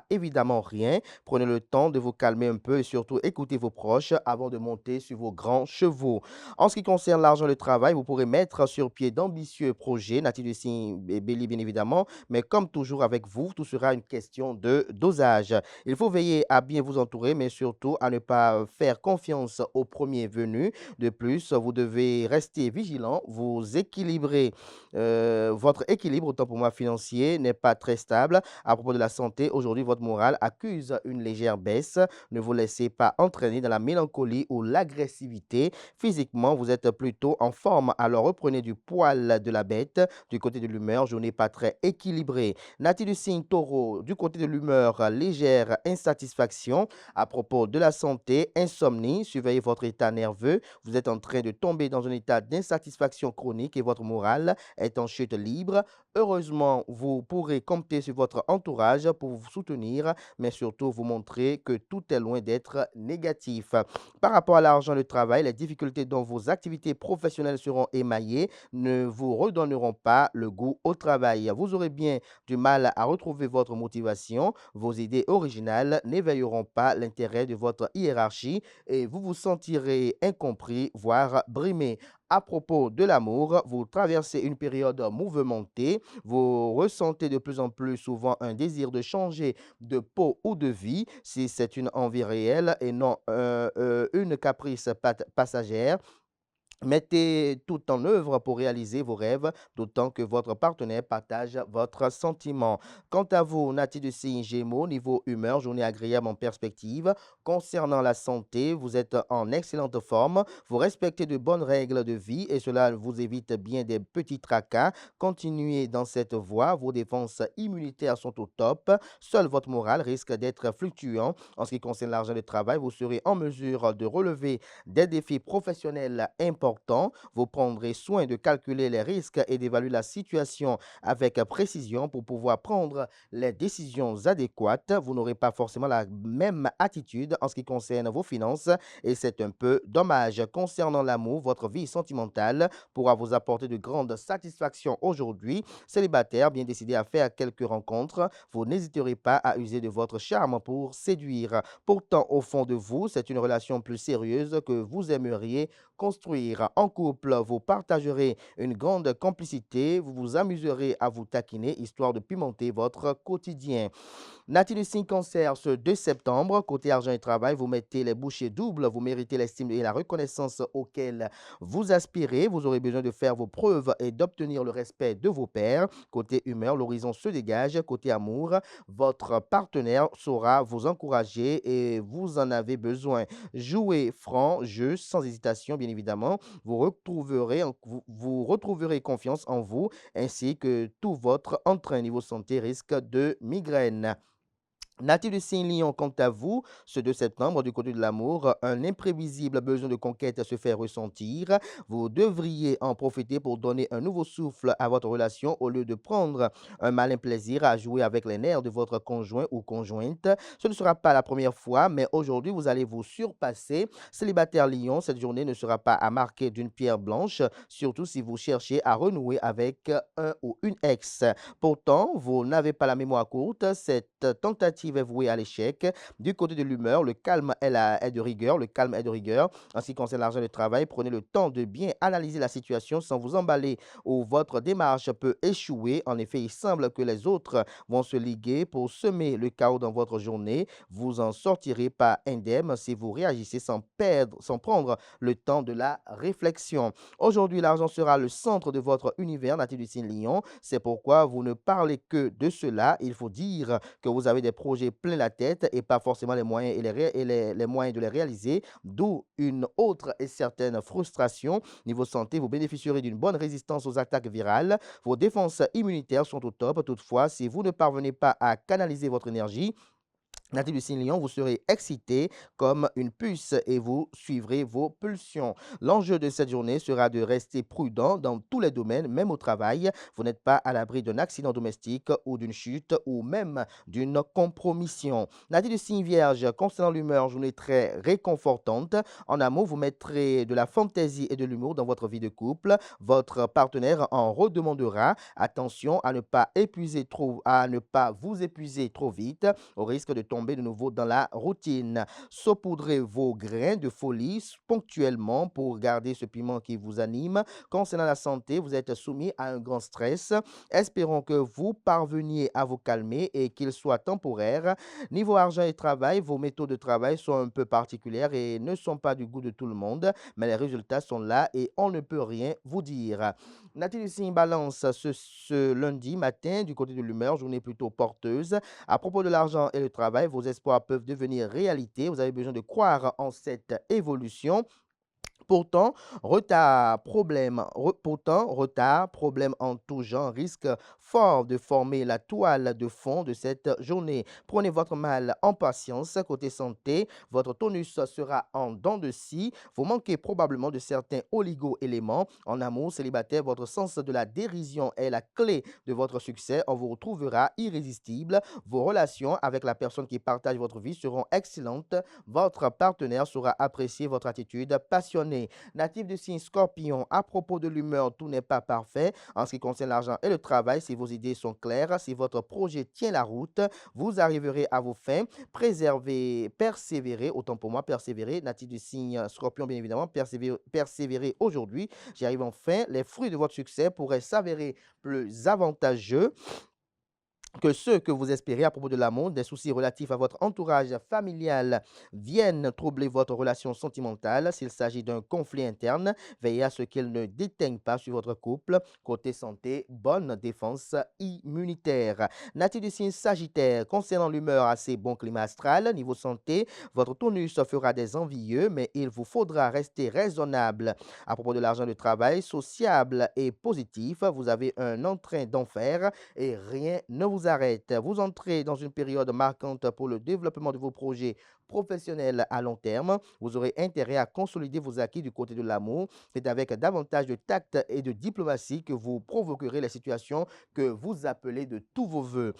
évidemment rien. Prenez le temps de vous calmer un peu et surtout écoutez vos proches avant de monter sur vos grands chevaux. En ce qui concerne l'argent et le travail, vous pourrez mettre sur pied d'ambitieux projets, natifs du signe bélier bien évidemment, mais comme toujours avec vous, tout sera une question de dosage. Il faut veiller à bien vous entourer s'entourer, mais surtout à ne pas faire confiance au premier venu. De plus, vous devez rester vigilant, vous équilibrer. Votre équilibre, autant pour moi financier, n'est pas très stable. À propos de la santé, aujourd'hui, votre morale accuse une légère baisse. Ne vous laissez pas entraîner dans la mélancolie ou l'agressivité. Physiquement, vous êtes plutôt en forme, alors reprenez du poil de la bête. Du côté de l'humeur, journée pas très équilibrée. Natif du signe taureau, du côté de l'humeur, légère insatisfaction. À propos de la santé, insomnie, surveillez votre état nerveux. Vous êtes en train de tomber dans un état d'insatisfaction chronique et votre morale est en chute libre. Heureusement, vous pourrez compter sur votre entourage pour vous soutenir, mais surtout vous montrer que tout est loin d'être négatif. Par rapport à l'argent, le travail, les difficultés dans vos activités professionnelles seront émaillées, ne vous redonneront pas le goût au travail. Vous aurez bien du mal à retrouver votre motivation. Vos idées originales n'éveilleront pas l'intérêt de votre hiérarchie et vous vous sentirez incompris, voire brimé. À propos de l'amour, vous traversez une période mouvementée, vous ressentez de plus en plus souvent un désir de changer de peau ou de vie, si c'est une envie réelle et non une caprice passagère. Mettez tout en œuvre pour réaliser vos rêves, d'autant que votre partenaire partage votre sentiment. Quant à vous, natif de signe Gémeaux, niveau humeur, journée agréable en perspective. Concernant la santé, vous êtes en excellente forme, vous respectez de bonnes règles de vie et cela vous évite bien des petits tracas. Continuez dans cette voie, vos défenses immunitaires sont au top. Seul votre morale risque d'être fluctuant. En ce qui concerne l'argent de travail, vous serez en mesure de relever des défis professionnels importants. Vous prendrez soin de calculer les risques et d'évaluer la situation avec précision pour pouvoir prendre les décisions adéquates. Vous n'aurez pas forcément la même attitude en ce qui concerne vos finances et c'est un peu dommage. Concernant l'amour, votre vie sentimentale pourra vous apporter de grandes satisfactions aujourd'hui. Célibataire, bien décidé à faire quelques rencontres, vous n'hésiterez pas à user de votre charme pour séduire. Pourtant, au fond de vous, c'est une relation plus sérieuse que vous aimeriez construire. En couple, vous partagerez une grande complicité, vous vous amuserez à vous taquiner histoire de pimenter votre quotidien. Natif du signe Cancer, ce 2 septembre, côté argent et travail, vous mettez les bouchées doubles, vous méritez l'estime et la reconnaissance auxquelles vous aspirez. Vous aurez besoin de faire vos preuves et d'obtenir le respect de vos pairs. Côté humeur, l'horizon se dégage. Côté amour, votre partenaire saura vous encourager et vous en avez besoin. Jouez franc, jeu, sans hésitation, bien évidemment. Vous retrouverez confiance en vous ainsi que tout votre entrain niveau santé risque de migraine. Natif du signe Lion, quant à vous, ce 2 septembre, du côté de l'amour, un imprévisible besoin de conquête se fait ressentir. Vous devriez en profiter pour donner un nouveau souffle à votre relation au lieu de prendre un malin plaisir à jouer avec les nerfs de votre conjoint ou conjointe. Ce ne sera pas la première fois, mais aujourd'hui, vous allez vous surpasser. Célibataire Lion, cette journée ne sera pas à marquer d'une pierre blanche, surtout si vous cherchez à renouer avec un ou une ex. Pourtant, vous n'avez pas la mémoire courte. Cette tentative est vouée à l'échec. Du côté de l'humeur, le calme est de rigueur. Le calme est de rigueur. En ce qui concerne l'argent de travail, prenez le temps de bien analyser la situation sans vous emballer ou votre démarche peut échouer. En effet, il semble que les autres vont se liguer pour semer le chaos dans votre journée. Vous en sortirez pas indemne si vous réagissez sans prendre le temps de la réflexion. Aujourd'hui, l'argent sera le centre de votre univers, natif du signe Lion. C'est pourquoi vous ne parlez que de cela. Il faut dire que vous avez des projets plein la tête et pas forcément les moyens les moyens de les réaliser, d'où une autre et certaine frustration. Niveau santé, vous bénéficierez d'une bonne résistance aux attaques virales. Vos défenses immunitaires sont au top. Toutefois, si vous ne parvenez pas à canaliser votre énergie, natif du signe Lion, vous serez excité comme une puce et vous suivrez vos pulsions. L'enjeu de cette journée sera de rester prudent dans tous les domaines, même au travail. Vous n'êtes pas à l'abri d'un accident domestique ou d'une chute ou même d'une compromission. Natif du signe Vierge, concernant l'humeur, journée très réconfortante. En amour, vous mettrez de la fantaisie et de l'humour dans votre vie de couple. Votre partenaire en redemandera. Attention à ne pas vous épuiser trop vite, au risque de tomber tomber de nouveau dans la routine. Saupoudrez vos grains de folie ponctuellement pour garder ce piment qui vous anime. Concernant la santé, vous êtes soumis à un grand stress. Espérons que vous parveniez à vous calmer et qu'il soit temporaire. Niveau argent et travail, vos méthodes de travail sont un peu particulières et ne sont pas du goût de tout le monde, mais les résultats sont là et on ne peut rien vous dire. Natif du signe Balance, ce lundi matin, du côté de l'humeur, journée plutôt porteuse. À propos de l'argent et le travail, vos espoirs peuvent devenir réalité. Vous avez besoin de croire en cette évolution. Pourtant, retard, problème en tout genre risque fort de former la toile de fond de cette journée. Prenez votre mal en patience. Côté santé, votre tonus sera en dents de scie. Vous manquez probablement de certains oligo-éléments. En amour, célibataire, votre sens de la dérision est la clé de votre succès. On vous retrouvera irrésistible. Vos relations avec la personne qui partage votre vie seront excellentes. Votre partenaire saura apprécier votre attitude passionnée. Natif du signe Scorpion, à propos de l'humeur, tout n'est pas parfait. En ce qui concerne l'argent et le travail, si vos idées sont claires, si votre projet tient la route, vous arriverez à vos fins. Persévérez, autant pour moi, persévérez. Natif du signe Scorpion, bien évidemment, persévérez aujourd'hui. J'y arrive enfin. Les fruits de votre succès pourraient s'avérer plus avantageux que ceux que vous espérez à propos de l'amour. Des soucis relatifs à votre entourage familial viennent troubler votre relation sentimentale. S'il s'agit d'un conflit interne, veillez à ce qu'il ne déteigne pas sur votre couple. Côté santé, bonne défense immunitaire. Natif du signe Sagittaire, concernant l'humeur, assez bon climat astral. Niveau santé, votre tonus fera des envieux, mais il vous faudra rester raisonnable. À propos de l'argent de travail, sociable et positif, vous avez un entrain d'enfer et rien ne vous arrête. Vous entrez dans une période marquante pour le développement de vos projets professionnels à long terme. Vous aurez intérêt à consolider vos acquis du côté de l'amour. C'est avec davantage de tact et de diplomatie que vous provoquerez les situations que vous appelez de tous vos voeux.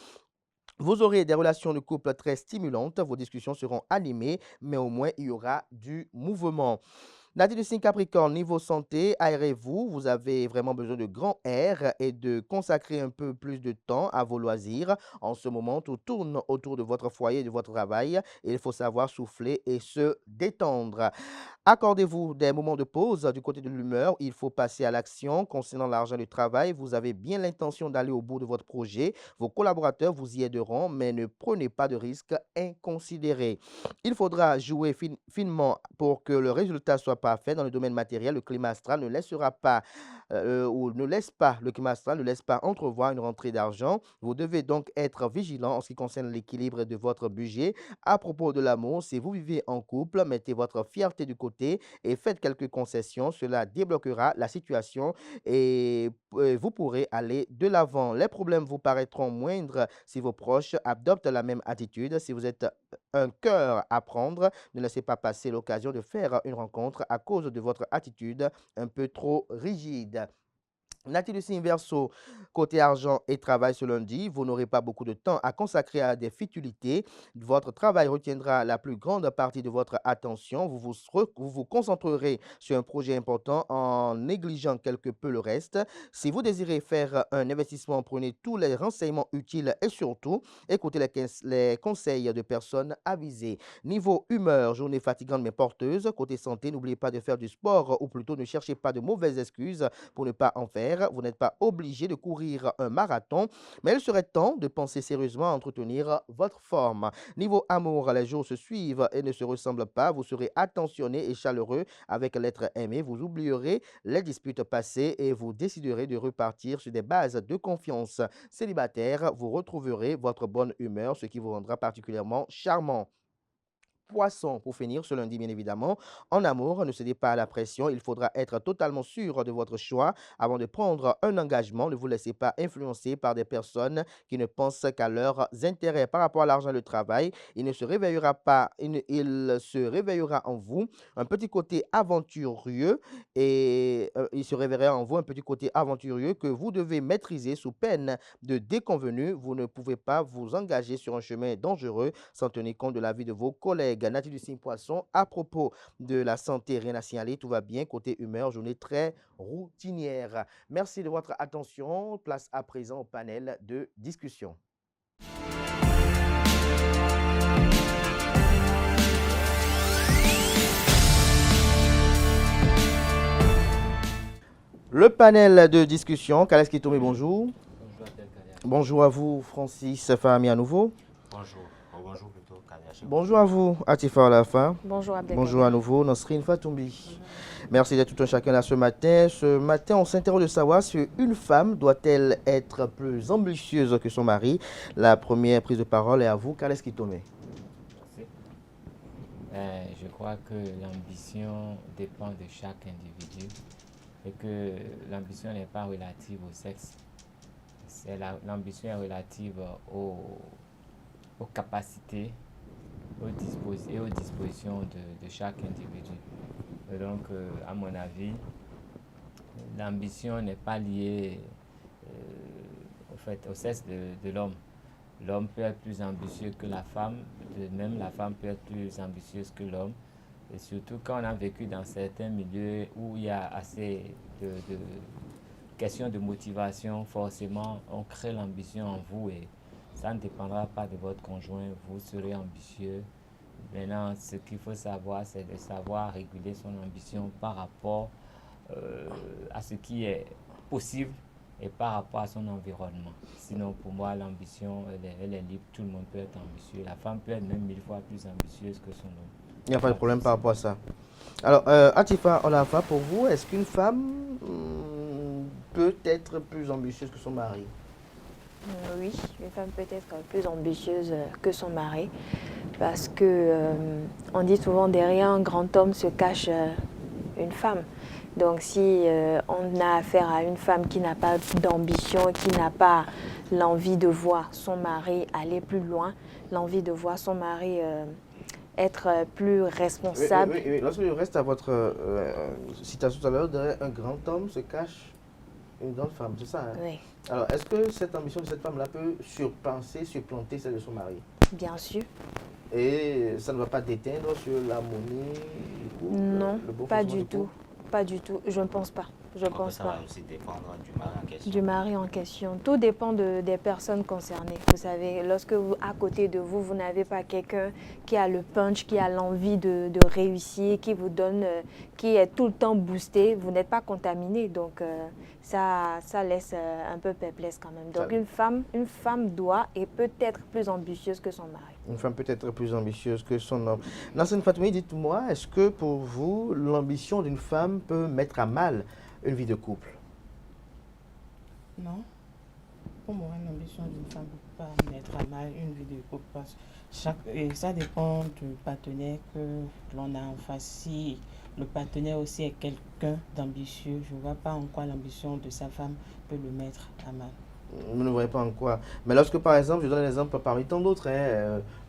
Vous aurez des relations de couple très stimulantes. Vos discussions seront animées, mais au moins il y aura du mouvement. Natif du signe Capricorne, niveau santé, aérez-vous. Vous avez vraiment besoin de grand air et de consacrer un peu plus de temps à vos loisirs. En ce moment, tout tourne autour de votre foyer et de votre travail. Il faut savoir souffler et se détendre. Accordez-vous des moments de pause du côté de l'humeur. Il faut passer à l'action. Concernant l'argent du travail, vous avez bien l'intention d'aller au bout de votre projet. Vos collaborateurs vous y aideront, mais ne prenez pas de risques inconsidérés. Il faudra jouer finement pour que le résultat soit parfait. Dans le domaine matériel, le climat astral ne laisse pas entrevoir une rentrée d'argent. Vous devez donc être vigilant en ce qui concerne l'équilibre de votre budget. À propos de l'amour, si vous vivez en couple, mettez votre fierté du côté et faites quelques concessions. Cela débloquera la situation et vous pourrez aller de l'avant. Les problèmes vous paraîtront moindres si vos proches adoptent la même attitude. Si vous êtes un cœur à prendre, ne laissez pas passer l'occasion de faire une rencontre à cause de votre attitude un peu trop rigide. Natif du signe Verseau, côté argent et travail ce lundi, vous n'aurez pas beaucoup de temps à consacrer à des futilités. Votre travail retiendra la plus grande partie de votre attention. Vous vous concentrerez sur un projet important en négligeant quelque peu le reste. Si vous désirez faire un investissement, prenez tous les renseignements utiles et surtout, écoutez les conseils de personnes avisées. Niveau humeur, journée fatigante mais porteuse. Côté santé, n'oubliez pas de faire du sport ou plutôt ne cherchez pas de mauvaises excuses pour ne pas en faire. Vous n'êtes pas obligé de courir un marathon, mais il serait temps de penser sérieusement à entretenir votre forme. Niveau amour, les jours se suivent et ne se ressemblent pas. Vous serez attentionné et chaleureux avec l'être aimé. Vous oublierez les disputes passées et vous déciderez de repartir sur des bases de confiance. Célibataire, vous retrouverez votre bonne humeur, ce qui vous rendra particulièrement charmant. Poisson, pour finir ce lundi, bien évidemment. En amour, ne cédez pas à la pression. Il faudra être totalement sûr de votre choix avant de prendre un engagement. Ne vous laissez pas influencer par des personnes qui ne pensent qu'à leurs intérêts. Par rapport à l'argent et le travail, il se réveillera en vous un petit côté aventureux il se réveillera en vous un petit côté aventureux que vous devez maîtriser sous peine de déconvenus. Vous ne pouvez pas vous engager sur un chemin dangereux sans tenir compte de l'avis de vos collègues. Natif du signe Poisson, à propos de la santé, rien à signaler, tout va bien. Côté humeur, journée très routinière. Merci de votre attention. Place à présent au panel de discussion. Le panel de discussion, Kales Kitome, bonjour. Bonjour à vous, Francis Fahmi à nouveau. Bonjour. Bonjour plutôt, Kadiachi. Bonjour à vous, Atifa Alafa. Bonjour Abdelkader. Bonjour à nouveau, Nasrine Fatoumbi. Merci d'être tout un chacun là ce matin. Ce matin, on s'interroge de savoir si une femme doit-elle être plus ambitieuse que son mari. La première prise de parole est à vous, Kales Kitome. Je crois que l'ambition dépend de chaque individu et que l'ambition n'est pas relative au sexe. L'ambition est relative aux capacités et aux dispositions de chaque individu. Et donc, à mon avis, l'ambition n'est pas liée au sexe de l'homme. L'homme peut être plus ambitieux que la femme, de même la femme peut être plus ambitieuse que l'homme. Et surtout quand on a vécu dans certains milieux où il y a assez de questions de motivation, forcément on crée l'ambition en vous et ça ne dépendra pas de votre conjoint, vous serez ambitieux. Maintenant, ce qu'il faut savoir, c'est de savoir réguler son ambition par rapport à ce qui est possible et par rapport à son environnement. Sinon, pour moi, l'ambition, elle est libre. Tout le monde peut être ambitieux. La femme peut être même 1000 fois plus ambitieuse que son homme. Il n'y a pas de problème par rapport à ça. Alors, Atifa Olafa, pour vous, est-ce qu'une femme peut être plus ambitieuse que son mari? Oui, une femme peut être plus ambitieuse que son mari parce que on dit souvent derrière un grand homme se cache une femme. Donc si on a affaire à une femme qui n'a pas d'ambition, qui n'a pas l'envie de voir son mari aller plus loin, l'envie de voir son mari être plus responsable. Oui. Lorsque je reste à votre citation tout à l'heure, derrière un grand homme se cache une grande femme, c'est ça, hein? Oui. Alors, est-ce que cette ambition de cette femme-là peut supplanter celle de son mari? Bien sûr. Et ça ne va pas déteindre sur l'harmonie du couple? Non, le bon pas fonctionnement du tout. Pas du tout. Je ne pense pas. Je pense ça pas. va aussi dépendre du mari en question. Du mari en question. Tout dépend des personnes concernées. Vous savez, lorsque vous, à côté de vous, vous n'avez pas quelqu'un qui a le punch, qui a l'envie de réussir, qui vous donne, qui est tout le temps boosté, vous n'êtes pas contaminé. Donc, ça laisse un peu perplexe quand même. Donc, une femme doit et peut être plus ambitieuse que son mari. Une femme peut être plus ambitieuse que son homme. Nasrine Fatoumi, dites-moi, est-ce que pour vous, l'ambition d'une femme peut mettre à mal une vie de couple? Non. Pour moi, l'ambition d'une femme ne peut pas mettre à mal une vie de couple. Et ça dépend du partenaire que l'on a en face. Si le partenaire aussi est quelqu'un d'ambitieux, je ne vois pas en quoi l'ambition de sa femme peut le mettre à mal. Vous ne voyez pas en quoi. Mais lorsque, par exemple, je donne un exemple parmi tant d'autres,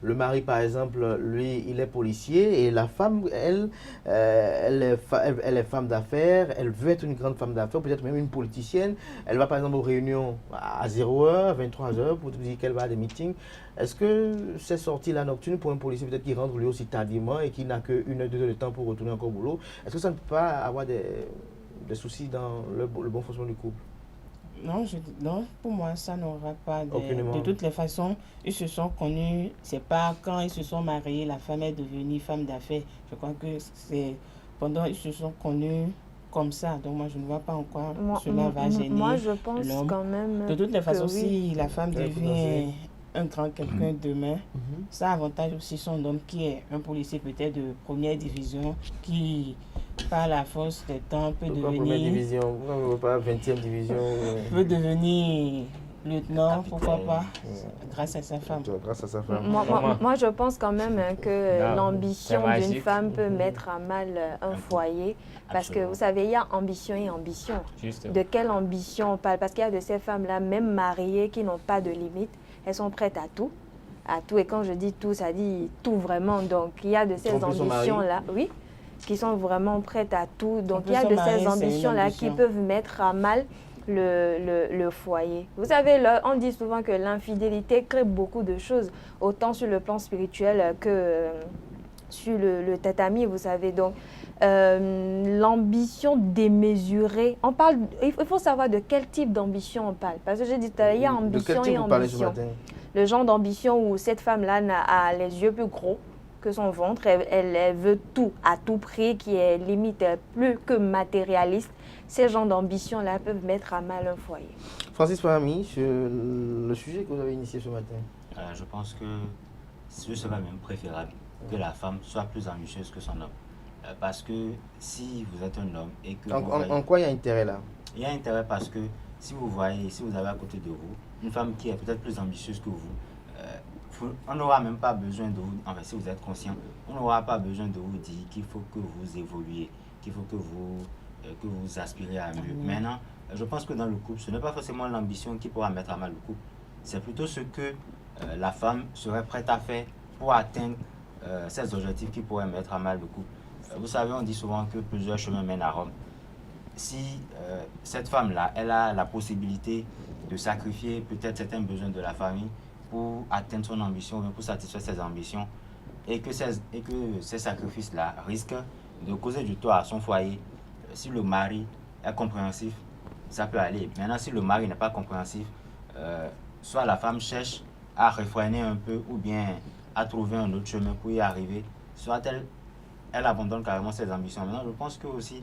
le mari, par exemple, lui, il est policier et la femme, elle est femme d'affaires, elle veut être une grande femme d'affaires, peut-être même une politicienne. Elle va, par exemple, aux réunions à 0h, 23h, pour dire qu'elle va à des meetings. Est-ce que ces sorties-là nocturnes pour un policier, peut-être qu'il rentre lui aussi tardivement et qu'il n'a que 1 heure, 2 heures de temps pour retourner encore au boulot, est-ce que ça ne peut pas avoir des soucis dans le bon fonctionnement du couple? Non, pour moi, ça n'aura pas de toutes les façons, ils se sont connus, c'est pas quand ils se sont mariés, la femme est devenue femme d'affaires. Je crois que c'est pendant ils se sont connus comme ça. Donc moi, je ne vois pas en quoi cela va gêner l'homme. Moi, je pense quand même de toutes les façons, oui. Si la femme devient un grand quelqu'un demain, ça avantage aussi son homme qui est un policier peut-être de première division, qui par la force des temps peut devenir... Première division, pas 20e division. Peut devenir lieutenant, pourquoi pas, grâce à sa femme. Grâce à sa femme. Moi, je pense quand même que l'ambition d'une femme peut mettre à mal un foyer. Parce que vous savez, il y a ambition et ambition. Justement. De quelle ambition on parle? Parce qu'il y a de ces femmes-là, même mariées, qui n'ont pas de limite. Elles sont prêtes à tout. Et quand je dis tout, ça dit tout vraiment. Donc, il y a de ces ambitions-là, oui, qui sont vraiment prêtes à tout. Donc, il y a de ces ambitions-là qui peuvent mettre à mal le foyer. Vous savez, on dit souvent que l'infidélité crée beaucoup de choses, autant sur le plan spirituel que sur le tatami, vous savez. Donc, l'ambition démesurée, il faut savoir de quel type d'ambition on parle. Parce que j'ai dit tout à l'heure, il y a ambition et ambition. Le genre d'ambition où cette femme-là a les yeux plus gros que son ventre. Elle veut tout, à tout prix, qui est limite plus que matérialiste. Ces gens d'ambition-là peuvent mettre à mal un foyer. Francis Fahmy, sur le sujet que vous avez initié ce matin. Je pense que ce serait même préférable que la femme soit plus ambitieuse que son homme. Parce que si vous êtes un homme et que... En quoi il y a intérêt là? Il y a intérêt parce que si vous avez à côté de vous une femme qui est peut-être plus ambitieuse que vous, on n'aura même pas besoin de vous, enfin si vous êtes conscient, on n'aura pas besoin de vous dire qu'il faut que vous évoluiez, qu'il faut que vous aspirez à mieux. Maintenant, je pense que dans le couple, ce n'est pas forcément l'ambition qui pourra mettre à mal le couple, c'est plutôt ce que la femme serait prête à faire pour atteindre ces objectifs qui pourraient mettre à mal le couple. Vous savez, on dit souvent que plusieurs chemins mènent à Rome. Si cette femme-là, elle a la possibilité de sacrifier peut-être certains besoins de la famille pour atteindre son ambition, ou pour satisfaire ses ambitions, et que ces sacrifices-là risquent de causer du tort à son foyer, si le mari est compréhensif, ça peut aller. Maintenant, si le mari n'est pas compréhensif, soit la femme cherche à réfréner un peu ou bien à trouver un autre chemin pour y arriver, soit elle abandonne carrément ses ambitions. Maintenant, je pense que aussi,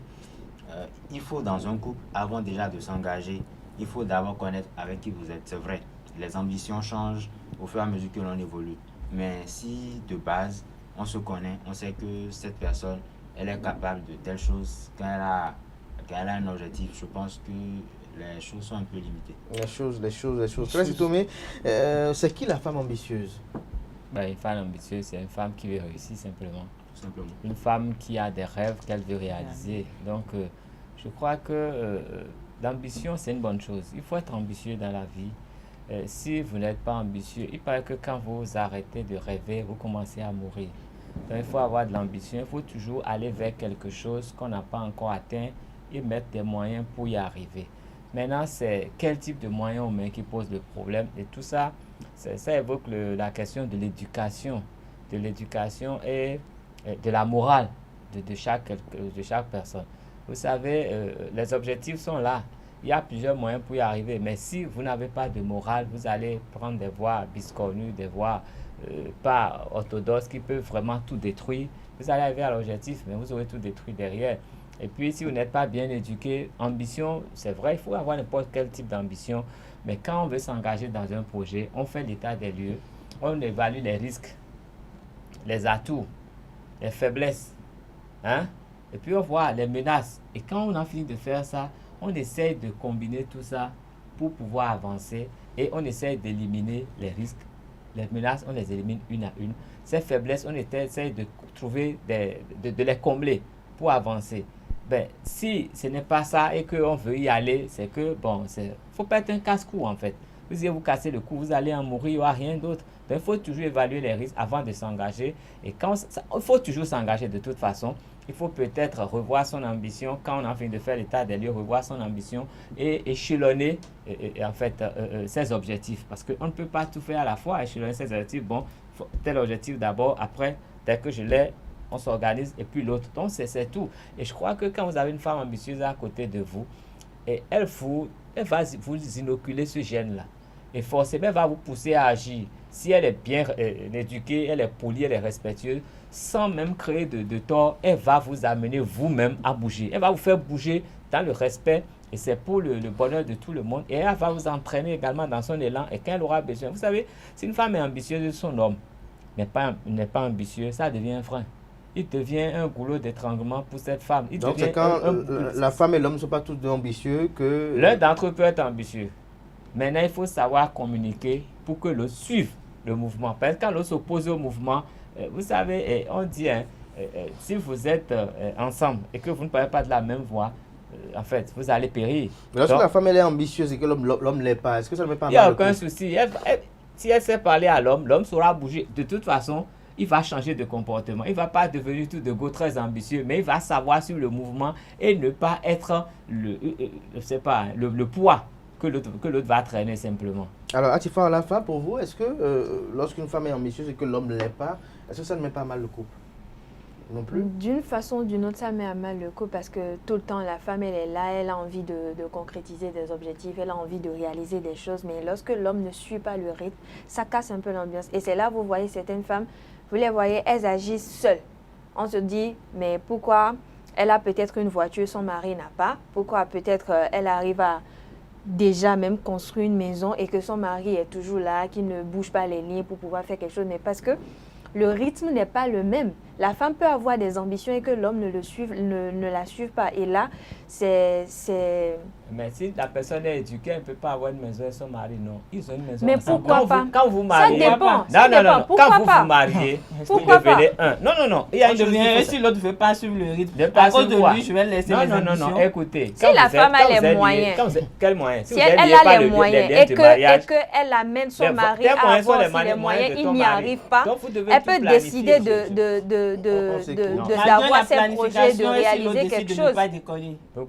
il faut dans un couple, avant déjà de s'engager, il faut d'abord connaître avec qui vous êtes. C'est vrai, les ambitions changent au fur et à mesure que l'on évolue. Mais si de base, on se connaît, on sait que cette personne, elle est capable de telle chose, quand elle a un objectif, je pense que les choses sont un peu limitées. Les choses. Très Tomé, c'est qui la femme ambitieuse? Une femme ambitieuse, c'est une femme qui veut réussir simplement. Une femme qui a des rêves qu'elle veut réaliser. Donc, je crois que l'ambition, c'est une bonne chose. Il faut être ambitieux dans la vie. Si vous n'êtes pas ambitieux, il paraît que quand vous arrêtez de rêver, vous commencez à mourir. Donc, il faut avoir de l'ambition. Il faut toujours aller vers quelque chose qu'on n'a pas encore atteint et mettre des moyens pour y arriver. Maintenant, c'est quel type de moyens on met qui pose le problème. Et tout ça, ça évoque la question de l'éducation. De l'éducation et de la morale de chaque personne. Vous savez, les objectifs sont là. Il y a plusieurs moyens pour y arriver. Mais si vous n'avez pas de morale, vous allez prendre des voies biscornues, des voies pas orthodoxes qui peuvent vraiment tout détruire. Vous allez arriver à l'objectif, mais vous aurez tout détruit derrière. Et puis, si vous n'êtes pas bien éduqué, ambition, c'est vrai, il faut avoir n'importe quel type d'ambition. Mais quand on veut s'engager dans un projet, on fait l'état des lieux, on évalue les risques, les atouts, les faiblesses, et puis on voit les menaces. Et quand on a fini de faire ça, on essaye de combiner tout ça pour pouvoir avancer et on essaye d'éliminer les risques. Les menaces, on les élimine une à une. Ces faiblesses, on essaye de trouver, de les combler pour avancer. Si ce n'est pas ça et qu'on veut y aller, c'est que, faut pas être un casse-cou en fait. Vous allez vous casser le cou, vous allez en mourir, il n'y aura rien d'autre. Donc, il faut toujours évaluer les risques avant de s'engager. Et il faut toujours s'engager de toute façon. Il faut peut-être revoir son ambition. Quand on a fini de faire l'état des lieux, revoir son ambition et échelonner ses objectifs. Parce qu'on ne peut pas tout faire à la fois, échelonner ses objectifs. Tel objectif d'abord, après, dès que je l'ai, on s'organise et puis l'autre. Donc, c'est tout. Et je crois que quand vous avez une femme ambitieuse à côté de vous, elle va vous inoculer ce gène-là. Et forcément, elle va vous pousser à agir. Si elle est bien éduquée, elle est polie, elle est respectueuse, sans même créer de tort, elle va vous amener vous-même à bouger. Elle va vous faire bouger dans le respect et c'est pour le bonheur de tout le monde. Et elle va vous entraîner également dans son élan et quand elle aura besoin. Vous savez, si une femme est ambitieuse, son homme n'est pas ambitieux, ça devient un frein. Il devient un goulot d'étranglement pour cette femme. Donc c'est quand la femme et l'homme ne sont pas tous deux ambitieux que... L'un d'entre eux peut être ambitieux. Maintenant, il faut savoir communiquer pour que l'autre suive le mouvement. Parce que quand l'autre s'oppose au mouvement, vous savez, on dit, si vous êtes ensemble et que vous ne parlez pas de la même voix, en fait, vous allez périr. Mais lorsque la femme elle est ambitieuse et que l'homme ne l'est pas, est-ce que ça ne met pas mal? Il n'y a aucun souci. Si elle sait parler à l'homme saura bouger. De toute façon, il va changer de comportement. Il ne va pas devenir tout de go très ambitieux, mais il va savoir sur le mouvement et ne pas être le poids que l'autre va traîner simplement. Alors, Atifa Alafa, pour vous, est-ce que lorsqu'une femme est ambitieuse et que l'homme ne l'est pas, est-ce que ça ne met pas mal le couple? Non plus? D'une façon ou d'une autre, ça met à mal le couple parce que tout le temps, la femme, elle est là, elle a envie de concrétiser des objectifs, elle a envie de réaliser des choses, mais lorsque l'homme ne suit pas le rythme, ça casse un peu l'ambiance. Et c'est là, vous voyez, certaines femmes vous les voyez, elles agissent seules. On se dit, mais pourquoi elle a peut-être une voiture, son mari n'a pas? Pourquoi peut-être elle arrive à déjà même construire une maison et que son mari est toujours là, qui ne bouge pas les lignes pour pouvoir faire quelque chose? Mais parce que le rythme n'est pas le même. La femme peut avoir des ambitions et que l'homme ne la suive pas. Et là, c'est... Mais si la personne est éduquée, elle ne peut pas avoir une maison et son mari, non. Ils ont une maison Mais ensemble. pourquoi pas? Quand vous mariez... Ça dépend. Non. Pourquoi Quand vous pas? vous mariez, vous Pourquoi pas? devenez un. Non. Il y a une chose qu'il faut Si l'autre ne veut pas suivre le rythme, pas à cause de suivre lui, je vais laisser mes ambitions. Non, écoutez. Si la femme a les moyens. Quels moyens? Si elle a les moyens et qu'elle amène son mari à avoir aussi les moyens, il n'y arrive pas, elle peut décider d'avoir ses projets, de réaliser quelque chose. Vous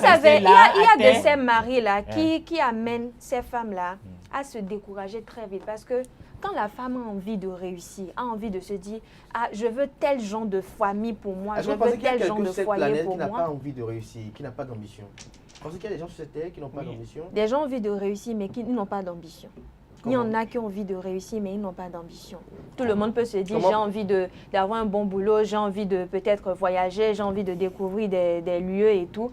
savez, il y a de ces maris-là qui amènent ces femmes-là à se décourager très vite parce que quand la femme a envie de réussir, a envie de se dire « Ah, je veux tel genre de famille pour moi, je veux tel genre de foyer pour moi. » qui n'a pas envie de réussir, qui n'a pas d'ambition. Vous pensez qu'il y a des gens sur cette terre qui n'ont pas d'ambition? Des gens ont envie de réussir mais qui n'ont pas d'ambition. Il y en a qui ont envie de réussir, mais ils n'ont pas d'ambition. Tout le monde peut se dire, j'ai envie d'avoir un bon boulot, j'ai envie de peut-être voyager, j'ai envie de découvrir des lieux et tout.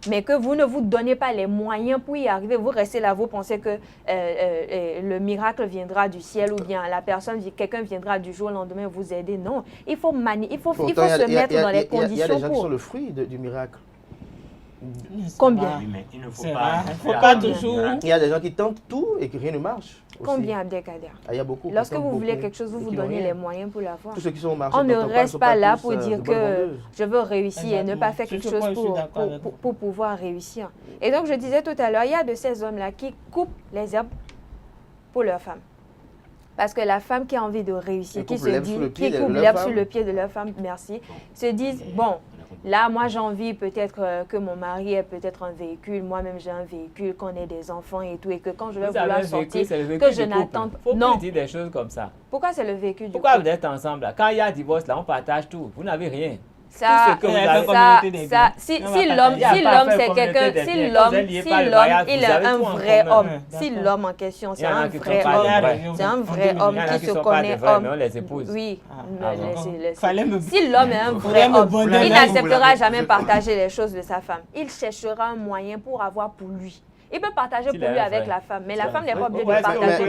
Mais que vous ne vous donnez pas les moyens pour y arriver, vous restez là, vous pensez que le miracle viendra du ciel ou bien quelqu'un viendra du jour au lendemain vous aider. Non, il faut se mettre dans les conditions. Il y a des gens qui sont le fruit du miracle. Combien? Mais il ne faut pas toujours. Il y a des gens qui tentent tout et que rien ne marche. Combien, Abdelkader? Il y a beaucoup. Lorsque vous voulez quelque chose, vous vous donnez les moyens pour l'avoir. Tous ceux qui sont au marché, on ne reste pas là pour dire que je veux réussir et ne pas faire quelque chose pour pouvoir réussir. Et donc, je disais tout à l'heure, il y a de ces hommes-là qui coupent les herbes pour leur femme. Parce que la femme qui a envie de réussir, qui se dit, qui coupe l'herbe sur le pied de leur femme, merci, se disent, bon, là, moi, j'ai envie peut-être que mon mari ait peut-être un véhicule, moi-même j'ai un véhicule, qu'on ait des enfants et tout, et que quand je vais vouloir sortir, que je n'attende pas. Non. Faut dire des choses comme ça. Pourquoi c'est le véhicule du Pourquoi vous êtes ensemble là? Quand il y a divorce là, on partage tout. Vous n'avez rien. Si l'homme c'est quelqu'un, si l'homme il est un vrai homme, si l'homme en question c'est un vrai homme qui se connaît homme, oui, si l'homme est un vrai homme, il n'acceptera jamais partager les choses de sa femme. Il cherchera un moyen pour avoir pour lui. Il peut partager pour lui avec la femme, mais la femme n'est pas obligée de partager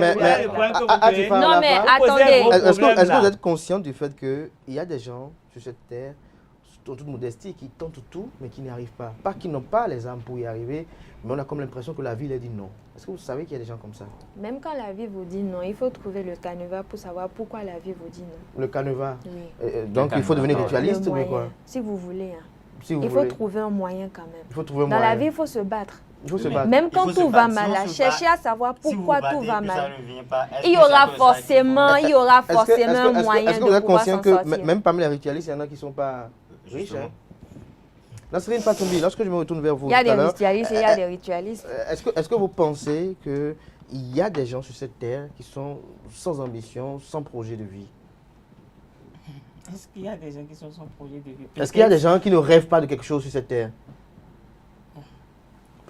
pour lui. Non mais attendez. Est-ce que vous êtes conscient du fait qu'il y a des gens sur cette terre en toute modestie, qui tentent tout, mais qui n'y arrivent pas. Pas qu'ils n'ont pas les âmes pour y arriver, mais on a comme l'impression que la vie leur dit non. Est-ce que vous savez qu'il y a des gens comme ça? Même quand la vie vous dit non, il faut trouver le canevas pour savoir pourquoi la vie vous dit non. Le canevas? Oui. Donc il faut devenir ritualiste ou quoi? Si vous voulez. Il faut trouver un moyen quand même. Il faut trouver un moyen. Dans la vie, il faut se battre. Il faut se battre. Même quand tout va mal, cherchez à savoir pourquoi tout va mal. Il y aura forcément un moyen de pouvoir s'en sortir. Est-ce que vous êtes conscient que même parmi les ritualistes, il y en a qui ne sont pas riche, hein? Nasrine Fatoumbi, lorsque je me retourne vers vous, il y a des ritualistes et il y a des ritualistes. Est-ce que vous pensez qu'il y a des gens sur cette terre qui sont sans ambition, sans projet de vie? Est-ce qu'il y a des gens qui sont sans projet de vie? Est-ce qu'il y a des gens qui ne rêvent pas de quelque chose sur cette terre?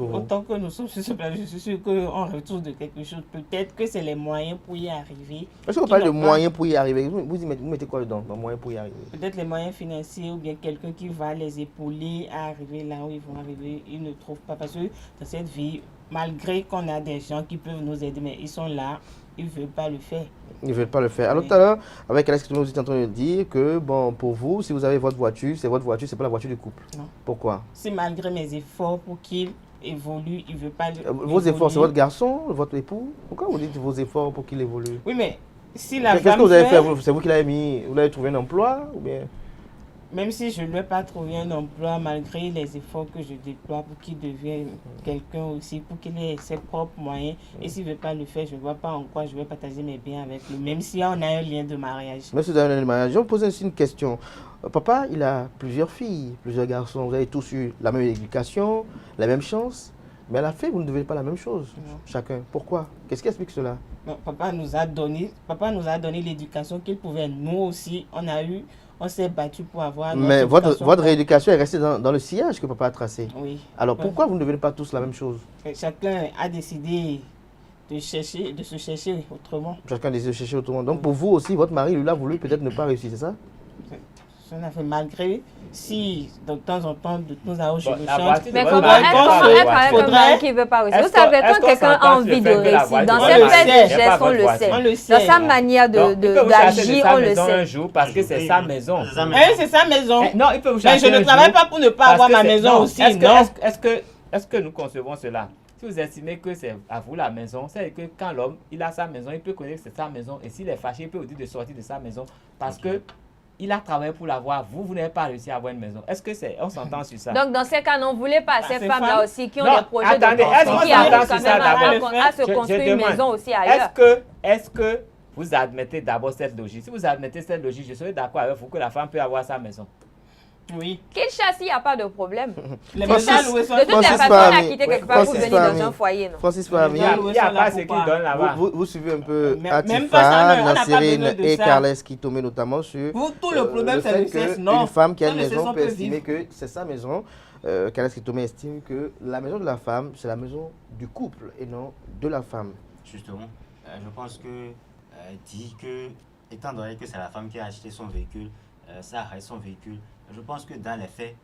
Autant que nous sommes sur ce plan, je suis sûr qu'on retourne de quelque chose. Peut-être que c'est les moyens pour y arriver. Est-ce que vous parlez de moyens pour y arriver? Vous mettez quoi dedans, dans moyens pour y arriver? Peut-être les moyens financiers ou bien quelqu'un qui va les épauler à arriver là où ils vont arriver. Ils ne trouvent pas. Parce que dans cette vie, malgré qu'on a des gens qui peuvent nous aider, mais ils sont là, ils ne veulent pas le faire. Ils ne veulent pas le faire. Alors tout à l'heure, avec Alex, vous êtes en train de dire que bon, pour vous, si vous avez votre voiture, c'est votre voiture, c'est pas la voiture du couple. Non. Pourquoi? Si malgré mes efforts pour qu'il évolue, il ne veut pas vos efforts, c'est votre garçon, votre époux? Pourquoi vous dites vos efforts pour qu'il évolue? Oui, mais si la femme qu'est-ce que vous avez fait? C'est vous qui l'avez mis, vous l'avez trouvé un emploi ou bien? Même si je ne lui ai pas trouvé un emploi, malgré les efforts que je déploie pour qu'il devienne quelqu'un aussi, pour qu'il ait ses propres moyens. Et s'il ne veut pas le faire, je ne vois pas en quoi je vais partager mes biens avec lui, même si on a un lien de mariage. Même si vous avez un lien de mariage, je vais vous poser aussi une question. Papa, il a plusieurs filles, plusieurs garçons. Vous avez tous eu la même éducation, la même chance. Mais à la fin, vous ne devez pas la même chose, chacun. Pourquoi? Qu'est-ce qui explique cela? Non, papa nous a donné l'éducation qu'il pouvait. Nous aussi, on s'est battu pour avoir notre mais votre rééducation est restée dans le sillage que papa a tracé. Oui. Alors pourquoi vous ne devenez pas tous la même chose? Chacun a décidé de se chercher autrement. Chacun décide de chercher autrement. Donc pour vous aussi, votre mari, lui, a voulu peut-être ne pas réussir, c'est ça? Malgré si de temps en temps, de temps à autre, je le Mais chante. comment être avec un mari qui ne veut pas réussir? Vous savez, quand quelqu'un a envie de réussir, dans ses faits et gestes, on le sait. Dans sa manière d'agir, on le sait. Un jour parce que c'est sa maison. C'est sa maison. Non, il peut vous Mais je ne travaille pas pour ne pas avoir ma maison aussi. Est-ce que nous concevons cela? Si vous estimez que c'est à vous la maison, c'est que quand l'homme il a sa maison, il peut connaître que c'est sa maison. Et s'il est fâché, il peut vous dire de sortir de sa maison parce que il a travaillé pour l'avoir. Vous n'avez pas réussi à avoir une maison. Est-ce que on s'entend sur ça? Donc, dans ces cas, on ne voulait pas ces femmes-là aussi qui ont des projets attendez, de construction, qui arrivent quand même à se construire une maison aussi ailleurs. Est-ce que vous admettez d'abord cette logique? Si vous admettez cette logique, je serais d'accord avec vous que la femme peut avoir sa maison. Oui. Qu'il chasse, il n'y a pas de problème. Les maisons louées sont... De toute façon, on a quitté quelque part pour venir dans un foyer. Francis Fahmy, il n'y a pas ce qu'ils donnent là-bas. Vous suivez un peu Atifa, Nassirine et Carles Kitome notamment sur tout le problème, c'est le sexe, non. Une femme qui a une maison peut estimer que c'est sa maison. Carles Kitome estime que la maison de la femme, c'est la maison du couple et non de la femme. Justement, je pense que dit que, étant donné que c'est la femme qui a acheté son véhicule, ça reste son véhicule. Je pense que dans les faits,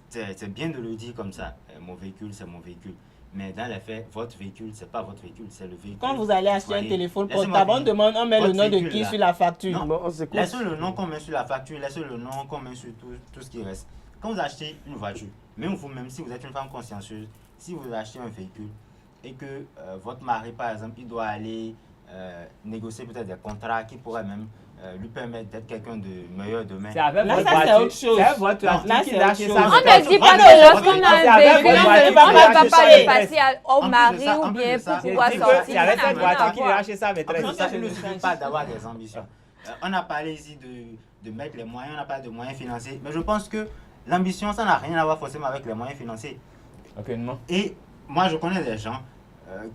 c'est bien de le dire comme ça. Mon véhicule, c'est mon véhicule. Mais dans les faits, votre véhicule, c'est pas votre véhicule, c'est le véhicule. Quand vous allez acheter un téléphone portable, on demande, on met le nom de qui sur la facture. Non, laissez le nom qu'on met sur la facture, laissez le nom qu'on met sur tout ce qui reste. Quand vous achetez une voiture, même vous-même, si vous êtes une femme consciencieuse, si vous achetez un véhicule et que votre mari, par exemple, il doit aller négocier peut-être des contrats qui pourraient même lui permettre d'être quelqu'un de meilleur demain. C'est avec votre voiture. C'est autre chose. C'est votre voiture qui lâche ça. On ne dit pas que lorsqu'on a un véhicule, on ne va pas le passer au mari ou bien pour pouvoir sortir. C'est avec cette voiture qui lâche ça, maîtresse. Ça ne suffit pas d'avoir des ambitions. On a parlé ici de mettre les moyens, on a parlé de moyens financiers, mais je pense que l'ambition, ça n'a rien à voir forcément avec les moyens financiers. Aucunement. Et moi, je connais des gens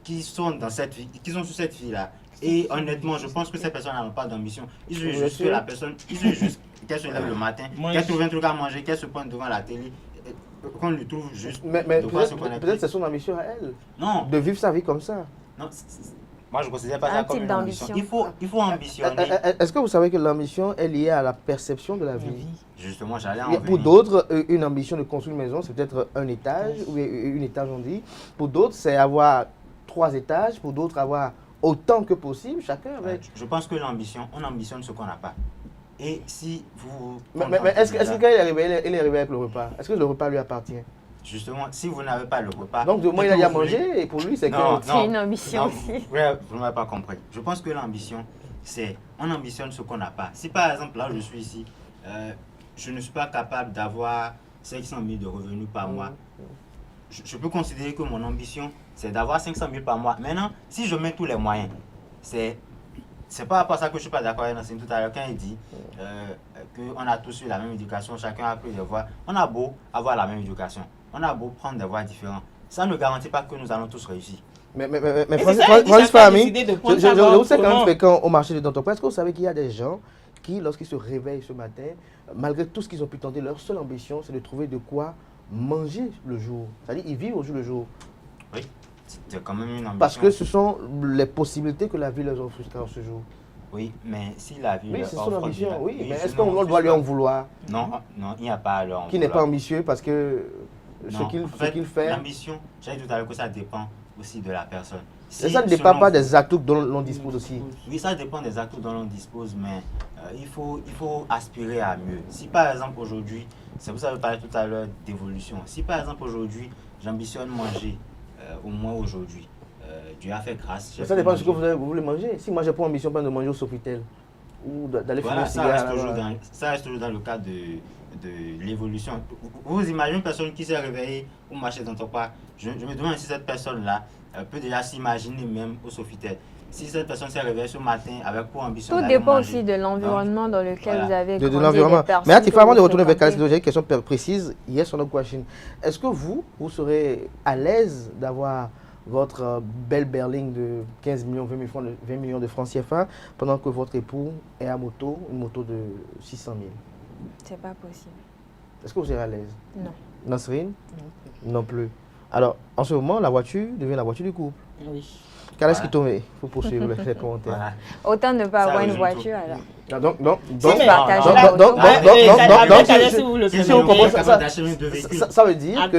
qui sont dans cette vie, qui sont sur cette vie-là. Et honnêtement, je pense que ces personnes n'ont pas d'ambition. Ils veulent juste que la personne, ils veulent juste qu'elle se lève le matin, qu'elle trouve un truc à manger, qu'elle se pointe devant la télé, qu'on lui trouve juste mais de quoi se connecter. Peut-être c'est son ambition à elle. Non. De vivre sa vie comme ça. Non, moi je ne considère pas ça comme une ambition. Il faut ambitionner. Est-ce que vous savez que l'ambition est liée à la perception de la vie? Justement, j'allais en venir. Pour d'autres, une ambition de construire une maison, c'est peut-être un étage, ou une étage on dit. Pour d'autres, c'est avoir 3 étages. Pour d'autres, avoir autant que possible, chacun avec. Je pense que l'ambition, on ambitionne ce qu'on n'a pas. Et si vous... Mais est-ce que quand il est arrivé avec le repas? Est-ce que le repas lui appartient? Justement, si vous n'avez pas le repas... Donc, de moins, il a déjà mangé, et pour lui, c'est que... C'est une ambition aussi. Vous n'avez pas compris. Je pense que l'ambition, c'est... On ambitionne ce qu'on n'a pas. Si par exemple, là, je suis ici, je ne suis pas capable d'avoir 500 000 de revenus par mois, je peux considérer que mon ambition, c'est d'avoir 500 000 par mois. Maintenant, si je mets tous les moyens, c'est pas rapport à ça que je ne suis pas d'accord avec Nassine tout à l'heure quand il dit qu'on a tous eu la même éducation, chacun a appris des voies. On a beau avoir la même éducation, on a beau prendre des voies différentes. Ça ne garantit pas que nous allons tous réussir. Mais Francis Fahmy, je sais quand même fréquent au marché de l'entreprise. Est-ce que vous savez qu'il y a des gens qui, lorsqu'ils se réveillent ce matin, malgré tout ce qu'ils ont pu tenter, leur seule ambition, c'est de trouver de quoi manger le jour. C'est-à-dire ils vivent au jour le jour. Oui, c'est quand même une ambition. Parce que ce sont les possibilités que la vie leur offre jusqu'à ce jour. Oui, mais si la vie leur offre... Oui, c'est son ambition, oui. Mais est-ce qu'on doit lui en vouloir? Non, il n'y a pas à leur en vouloir. Qui n'est pas ambitieux parce que ce qu'il fait... L'ambition, j'ai dit tout à l'heure que ça dépend aussi de la personne. Et ça ne dépend pas des atouts dont l'on dispose aussi. Oui, ça dépend des atouts dont l'on dispose, mais il faut aspirer à mieux. Si par exemple aujourd'hui, c'est pour ça que je parlais tout à l'heure d'évolution. Si par exemple aujourd'hui, j'ambitionne manger au moins aujourd'hui, Dieu a fait grâce. Ça dépend de ce que vous voulez manger. Si moi j'ai pas ambition de manger au Sofitel ou d'aller fumer un cigare. Ça reste toujours dans le cadre de l'évolution. Vous imaginez une personne qui s'est réveillée au marché d'entreprise. Je me demande si cette personne-là peut déjà s'imaginer même au Sofitel. Si cette personne s'est réveillée ce matin avec pour ambition tout dépend aussi de l'environnement dans lequel vous avez grandi. De l'environnement. Mais Atifa, avant de retourner vers Carles, j'ai une question précise. Yes or no question. Est-ce que vous serez à l'aise d'avoir votre belle berline de 15 millions, 20 millions de francs CFA pendant que votre époux est à moto, une moto de 600 000? C'est pas possible. Est-ce que vous serez à l'aise? Non. Nassirine? Non plus. Alors, en ce moment, la voiture devient la voiture du couple. Oui. Qu'est-ce qui tombe? Il faut poursuivre les commentaires. Voilà. Autant ne pas Ça, avoir oui, une je voiture alors. Ah, donc, si on comprend ça veut dire que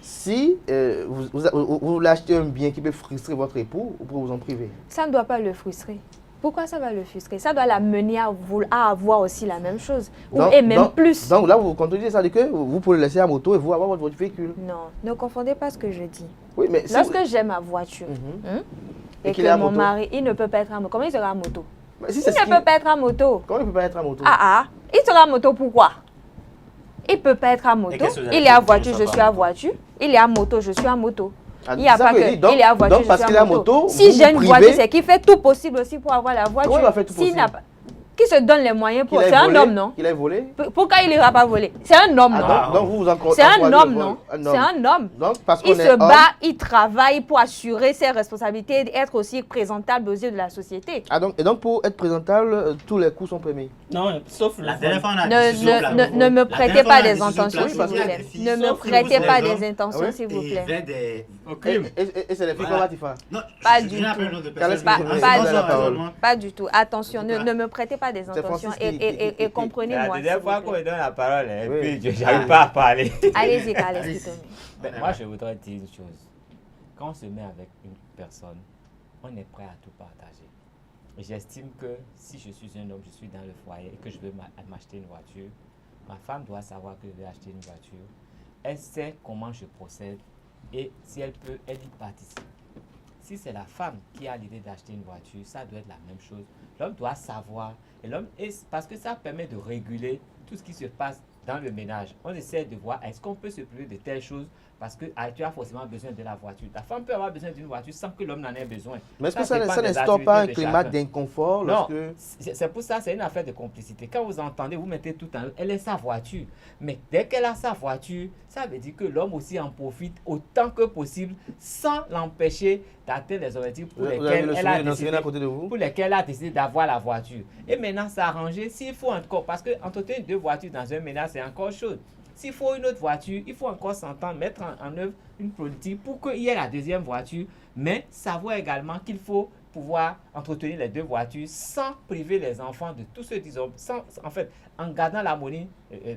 si vous voulez acheter un bien qui peut frustrer votre époux, vous pouvez vous en priver. Ça ne doit pas le frustrer. Pourquoi ça va le frustrer? Ça doit l'amener à avoir aussi la même chose. Et même plus. Donc là, vous contredisez ça, que vous pouvez laisser la moto et vous avoir votre véhicule. Non, ne confondez pas ce que je dis. Oui, mais lorsque j'ai ma voiture et que mon mari, il ne peut pas être à moto, comment il sera à moto? Il ne peut pas être à moto. Comment il ne peut pas être à moto? Il sera à moto pourquoi? Il ne peut pas être à moto. Il est à voiture, je suis à voiture. Il est à moto, je suis à moto. Il n'y a pas que il est à voiture, je suis à moto. Si j'ai une voiture, c'est qu'il fait tout possible aussi pour avoir la voiture. Comment il va faire tout possible? Qui se donne les moyens pour... C'est un homme, non? Il a volé? Pourquoi il n'ira pas voler? C'est un homme, non? Donc vous c'est un homme, non? C'est un homme. Il se bat, il travaille pour assurer ses responsabilités et être aussi présentable aux yeux de la société. Et donc pour être présentable, tous les coups sont permis? Non, sauf la téléphone. Ne me prêtez pas des intentions, s'il vous plaît. Ne me prêtez pas des intentions, s'il vous plaît. Et c'est les filles qu'on va t'y faire? Pas du tout. Pas du tout. Attention, ne me prêtez pas des intentions et comprenez-moi. La dernière fois qu'on me donne la parole, et puis je n'arrive pas à parler. Allez-y, Carles. Moi, je voudrais dire une chose. Quand on se met avec une personne, on est prêt à tout partager. Et j'estime que si je suis un homme, je suis dans le foyer et que je veux m'acheter une voiture, ma femme doit savoir que je vais acheter une voiture. Elle sait comment je procède et si elle peut, elle y participe. Si c'est la femme qui a l'idée d'acheter une voiture, ça doit être la même chose. L'homme doit savoir, parce que ça permet de réguler tout ce qui se passe dans le ménage. On essaie de voir, est-ce qu'on peut se priver de telles choses parce que tu as forcément besoin de la voiture. La femme peut avoir besoin d'une voiture sans que l'homme n'en ait besoin. Mais est-ce que ça n'instaure pas un climat d'inconfort? Non, c'est pour ça, c'est une affaire de complicité. Quand vous entendez, vous mettez tout en eux, elle est sa voiture. Mais dès qu'elle a sa voiture, ça veut dire que l'homme aussi en profite autant que possible sans l'empêcher d'atteindre les objectifs pour lesquels elle a décidé d'avoir la voiture. Et maintenant, c'est arrangé. S'il faut encore, parce que entretenir deux voitures dans un ménage, c'est encore chose. S'il faut une autre voiture, il faut encore s'entendre, mettre en œuvre une politique pour qu'il y ait la deuxième voiture, mais savoir également qu'il faut pouvoir entretenir les deux voitures sans priver les enfants de tout ce qu'ils ont, en fait, en gardant l'harmonie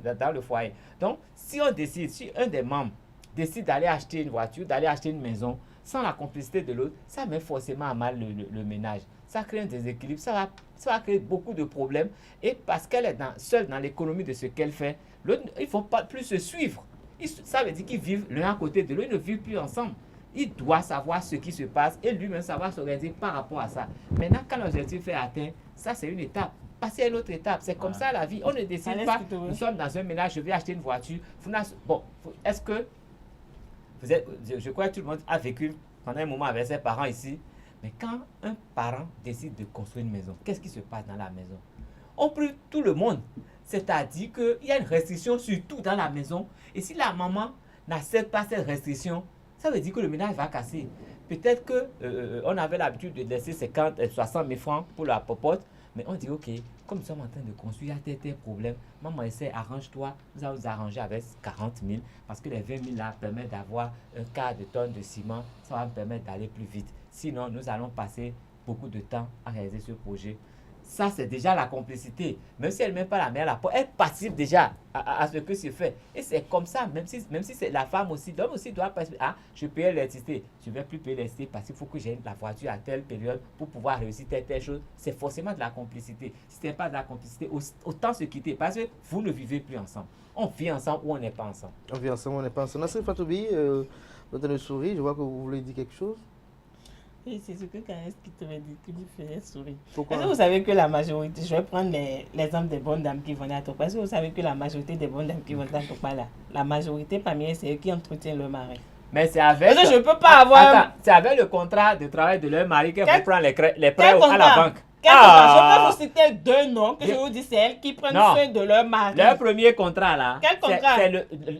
dans le foyer. Donc, si on décide, si un des membres décide d'aller acheter une voiture, d'aller acheter une maison, sans la complicité de l'autre, ça met forcément à mal le ménage. Ça crée un déséquilibre, ça va créer beaucoup de problèmes. Et parce qu'elle est seule dans l'économie de ce qu'elle fait, l'autre, il ne faut pas plus se suivre. Ça veut dire qu'ils vivent l'un à côté de l'autre, ils ne vivent plus ensemble. Il doit savoir ce qui se passe et lui-même savoir s'organiser par rapport à ça. Maintenant, quand l'objectif est atteint, ça c'est une étape. Passer à une autre étape, c'est comme ça la vie. On ne décide pas, nous sommes dans un ménage, je vais acheter une voiture. Bon, est-ce que vous êtes, je crois que tout le monde a vécu pendant un moment avec ses parents ici. Mais quand un parent décide de construire une maison, qu'est-ce qui se passe dans la maison? On prive tout le monde. C'est-à-dire qu'il y a une restriction surtout dans la maison. Et si la maman n'accepte pas cette restriction, ça veut dire que le ménage va casser. Peut-être qu'on avait l'habitude de laisser 60 000 francs pour la popote. Mais on dit, OK, comme nous sommes en train de construire, il y a tel problème. Maman essaie, arrange-toi. Nous allons nous arranger avec 40 000. Parce que les 20 000 là permettent d'avoir un quart de tonne de ciment. Ça va me permettre d'aller plus vite. Sinon, nous allons passer beaucoup de temps à réaliser ce projet. Ça, c'est déjà la complicité. Même si elle ne met pas la main à la porte, elle participe déjà à ce que se fait. Et c'est comme ça, même si c'est la femme aussi, l'homme aussi doit participer. Ah, je paye l'électricité. Je ne vais plus payer l'électricité parce qu'il faut que j'ai la voiture à telle période pour pouvoir réussir telle chose. C'est forcément de la complicité. Si ce n'est pas de la complicité, autant se quitter parce que vous ne vivez plus ensemble. On vit ensemble ou on n'est pas ensemble. On vit ensemble ou on n'est pas ensemble. Nassir Fatoubi, vous avez le sourire, je vois que vous voulez dire quelque chose. Oui, c'est ce que Carles qui te dit, qui lui faisait sourire. Pourquoi? Est-ce que vous savez que la majorité, je vais prendre l'exemple des bonnes dames qui vont à Topa. Est-ce que vous savez que la majorité des bonnes dames qui vont à Topa là, la majorité parmi elles, c'est eux qui entretiennent leur mari. Mais c'est avec. Parce que je ne peux pas avoir. Attends, c'est avec le contrat de travail de leur mari qu'elle vous prend les prêts à la banque. Je peux vous citer deux noms que je vous dis, c'est elles qui prennent soin de leur mari. Leur premier contrat là. Quel contrat?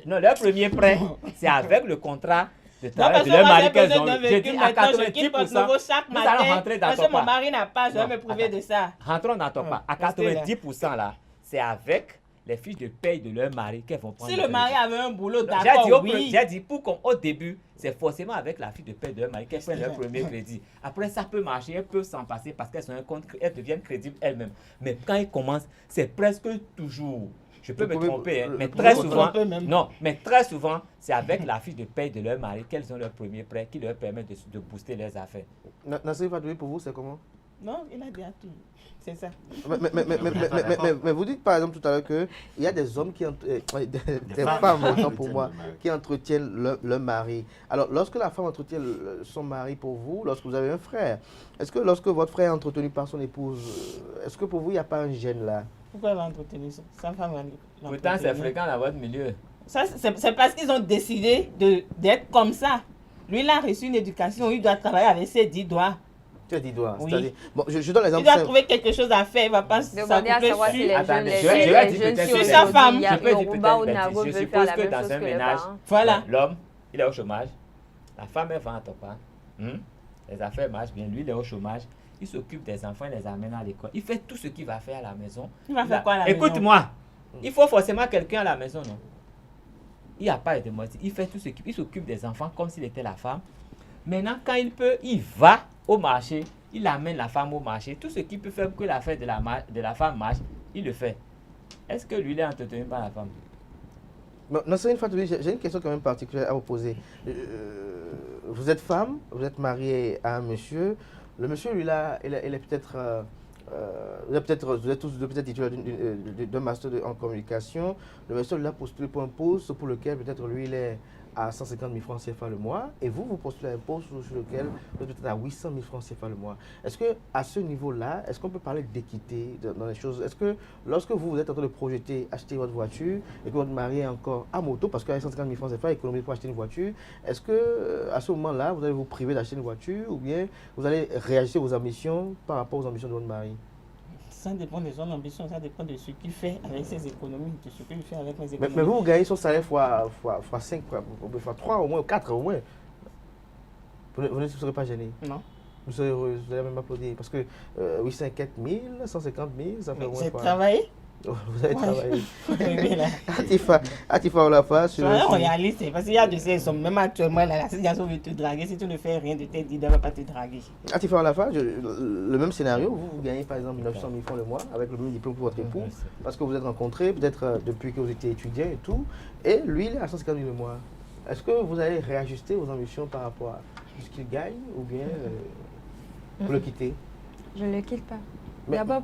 Non, leur premier prêt, c'est avec le contrat de travail de leur mari qu'elles ont. Je dis à 90%, nous allons rentrer dans ton pas. Parce que mon mari n'a pas, je vais me priver de ça. Rentrons dans ton pas. À 90% là, c'est avec les fiches de paye de leur mari qu'elles vont prendre. Si le mari avait un boulot, J'ai d'accord, dit, oui. j'ai dit au début, c'est forcément avec la fiche de paie de leur mari qu'elles prennent leur premier crédit. Après, ça peut marcher, elles peuvent s'en passer parce qu'elles ont un compte, elles deviennent crédibles elles-mêmes. Mais quand elles commencent, c'est presque toujours. Je peux me tromper, hein, mais très souvent, non, mais très souvent, c'est avec la fiche de paie de leur mari qu'elles ont leur premier prêt qui leur permet de booster leurs affaires. Nassir Fadouli, pour vous, c'est comment? Non, il a dit à tout. C'est ça. Mais vous dites par exemple tout à l'heure qu'il y a des hommes qui des femmes autant pour moi, qui entretiennent leur mari. Alors, lorsque la femme entretient son mari pour vous, lorsque vous avez un frère, est-ce que lorsque votre frère est entretenu par son épouse, est-ce que pour vous, il n'y a pas un gêne là? Pourquoi elle va entretenir ça? Sa femme va Pourtant, c'est fréquent dans votre milieu. Ça, c'est parce qu'ils ont décidé d'être comme ça. Lui, il a reçu une éducation, il doit travailler avec ses 10 doigts. Tu as 10 doigts. Oui. Bon, je donne l'exemple. Il doit trouver quelque chose à faire, il ne va pas Demander à savoir si les jeunes sur sa femme. Il y a Yoruba ou Nago Je veulent faire suppose la que même dans chose un que les ménage, parents. Voilà. L'homme, il est au chômage. La femme, elle vend à Topa. Les affaires marchent bien. Lui, il est au chômage. Il s'occupe des enfants, il les amène à l'école. Il fait tout ce qu'il va faire à la maison. Il va faire quoi à la maison? Écoute-moi, il faut forcément quelqu'un à la maison, non? Il n'y a pas de moitié. Il fait tout ce qu'il s'occupe des enfants comme s'il était la femme. Maintenant, quand il peut, il va au marché. Il amène la femme au marché. Tout ce qu'il peut faire pour que l'affaire de la femme marche, il le fait. Est-ce que lui, il est entretenu par la femme? Non, c'est une fois, j'ai une question quand même particulière à vous poser. Vous êtes femme, vous êtes mariée à un monsieur. Le monsieur, lui, là, il est peut-être... vous êtes tous peut-être titulaires d'un master en communication. Le monsieur, lui, a postulé pour un poste pour lequel peut-être lui, il est à 150 000 francs CFA le mois. Et vous postulez un poste sur lequel vous êtes peut-être à 800 000 francs CFA le mois. Est-ce qu'à ce niveau-là, est-ce qu'on peut parler d'équité dans les choses? Est-ce que lorsque vous êtes en train de projeter acheter votre voiture et que votre mari est encore à moto, parce qu'avec 150 000 francs CFA, économiser pour acheter une voiture, est-ce que à ce moment-là, vous allez vous priver d'acheter une voiture ou bien vous allez réajuster vos ambitions par rapport aux ambitions de votre mari? Ça dépend de son ambition, ça dépend de ce qu'il fait avec ses économies, de ce qu'il fait avec ses économies. Mais vous gagnez son salaire fois 5, fois 3 au moins, 4 au moins. Vous ne serez pas gêné? Non. Vous serez heureuse, vous allez même applaudir. Parce que 804 000, 150 000, ça fait au moins. Vous avez travaillé? Vous avez travaillé. Oui, Atifa Olafa sur le site. Réaliste, parce qu'il y a de ces hommes, même actuellement, là, si garçon veut te draguer, si tu ne fais rien de tes dit, il ne va pas te draguer. Atifa Olafa, le même scénario, vous gagnez par exemple 900 000 francs le mois avec le même diplôme que votre époux, parce que vous êtes rencontrés, peut-être depuis que vous étiez étudiant et tout, et lui, il est à 150 000 le mois. Est-ce que vous allez réajuster vos ambitions par rapport à ce qu'il gagne ou bien vous le quittez? Je ne le quitte pas. D'abord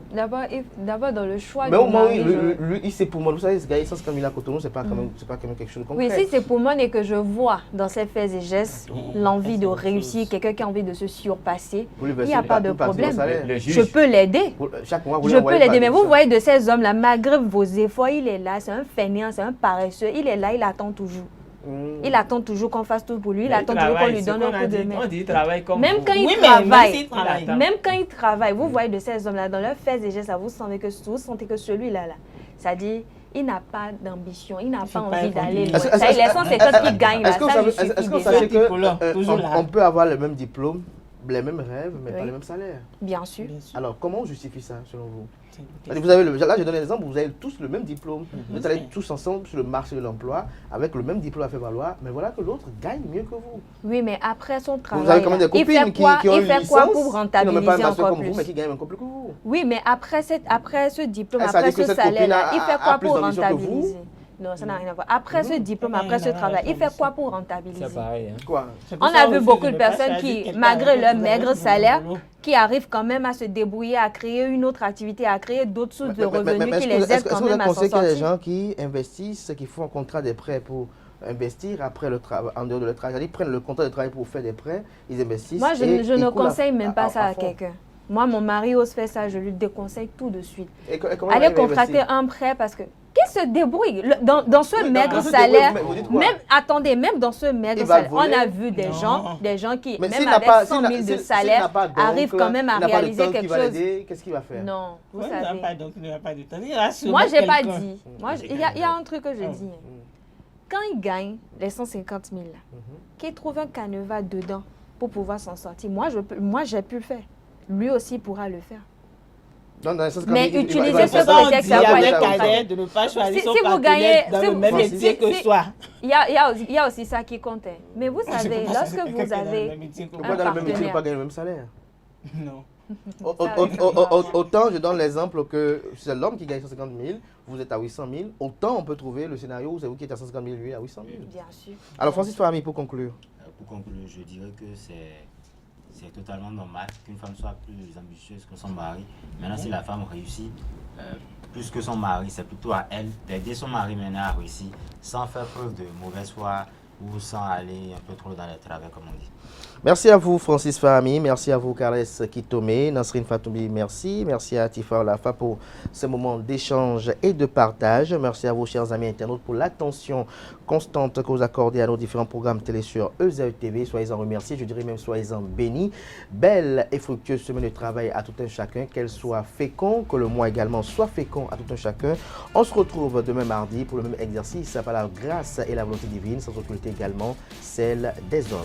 dans le choix mais du au moins, mari. lui, c'est pour moi. Vous savez, gagner 150 000 à Cotonou, c'est pas quand même quelque chose de concret. Oui, si c'est pour moi et que je vois dans ses faits et gestes l'envie de réussir, quelqu'un qui a envie de se surpasser, il n'y a pas de problème. Je peux l'aider. Je peux l'aider. Mais vous voyez de ces hommes-là, malgré vos efforts, il est là, c'est un fainéant, c'est un paresseux. Il est là, il attend toujours. Il attend toujours qu'on fasse tout pour lui, il attend toujours qu'on lui donne un coup de main. Même quand il travaille, vous voyez de ces hommes-là, dans leurs faits et gestes, vous sentez que celui-là, c'est-à-dire, il n'a pas d'ambition, il n'a pas envie d'aller loin. Ça, il est 150 qui gagne là, ça lui suffit. Est-ce que vous savez qu'on peut avoir le même diplôme, les mêmes rêves, mais pas le même salaire? Bien sûr. Alors, comment on justifie ça, selon vous? Vous avez là, je donne un exemple, vous avez tous le même diplôme, vous allez tous ensemble sur le marché de l'emploi, avec le même diplôme à faire valoir, mais voilà que l'autre gagne mieux que vous. Oui, mais après son travail, vous avez quand même des copines qui ont une licence, quoi pour rentabiliser pas encore comme plus vous, mais qui gagnent encore plus que vous. Oui, mais après ce diplôme, après ce salaire-là, il fait quoi pour rentabiliser? Non, ça n'a rien à voir. Après ce diplôme, après ce travail, il fait quoi pour rentabiliser? C'est pareil. Hein. Quoi? On a vu beaucoup de personnes qui, malgré leur maigre salaire, qui arrivent quand même à se débrouiller, à créer une autre activité, à créer d'autres sources de revenus qui les aident quand même à s'en sortir. Est-ce que vous pensez qu'il y a des gens qui investissent, qui font un contrat de prêt pour investir après le travail, en dehors de leur travail? Ils prennent le contrat de travail pour faire des prêts, ils investissent. Moi, je ne conseille même pas ça à quelqu'un. Moi, mon mari ose faire ça, je lui déconseille tout de suite. Allez contracter un prêt parce que qui se débrouille dans ce maigre salaire. Même dans ce maigre salaire, on a vu des gens qui, même avec 100 000 de salaire, arrivent quand même à réaliser quelque chose. Qu'est-ce qu'il va faire? Non, vous savez. Moi, je n'ai pas dit. Il y a un truc que je dis. Quand il gagne les 150 000, qu'il trouve un canevas dedans pour pouvoir s'en sortir, moi, j'ai pu le faire. Lui aussi pourra le faire. Mais utilisez ce prétexte de ne pas choisir son partenaire dans le même métier que soi. Il y a aussi ça qui compte. Mais vous savez, lorsque vous avez pourquoi dans le même métier, pas gagner le même salaire? Non. Autant, je donne l'exemple que c'est l'homme qui gagne 150 000, vous êtes à 800 000. Autant on peut trouver le scénario où c'est vous qui êtes à 150 000, lui à 800 000. Bien sûr. Alors Francis Fahmy, pour conclure. Pour conclure, je dirais que c'est totalement normal qu'une femme soit plus ambitieuse que son mari. Maintenant, si la femme réussit plus que son mari, c'est plutôt à elle d'aider son mari maintenant à réussir sans faire preuve de mauvaise foi ou sans aller un peu trop dans les travers, comme on dit. Merci à vous, Francis Fahmy. Merci à vous, Carles Kitome. Nasrine Fatoumi, merci. Merci à Tifa Lafa pour ce moment d'échange et de partage. Merci à vous, chers amis internautes, pour l'attention constante que vous accordez à nos différents programmes télé sur EZE TV. Soyez-en remerciés, je dirais même soyez-en bénis. Belle et fructueuse semaine de travail à tout un chacun, qu'elle soit fécond, que le mois également soit fécond à tout un chacun. On se retrouve demain mardi pour le même exercice par la grâce et la volonté divine, sans occulter également celle des hommes.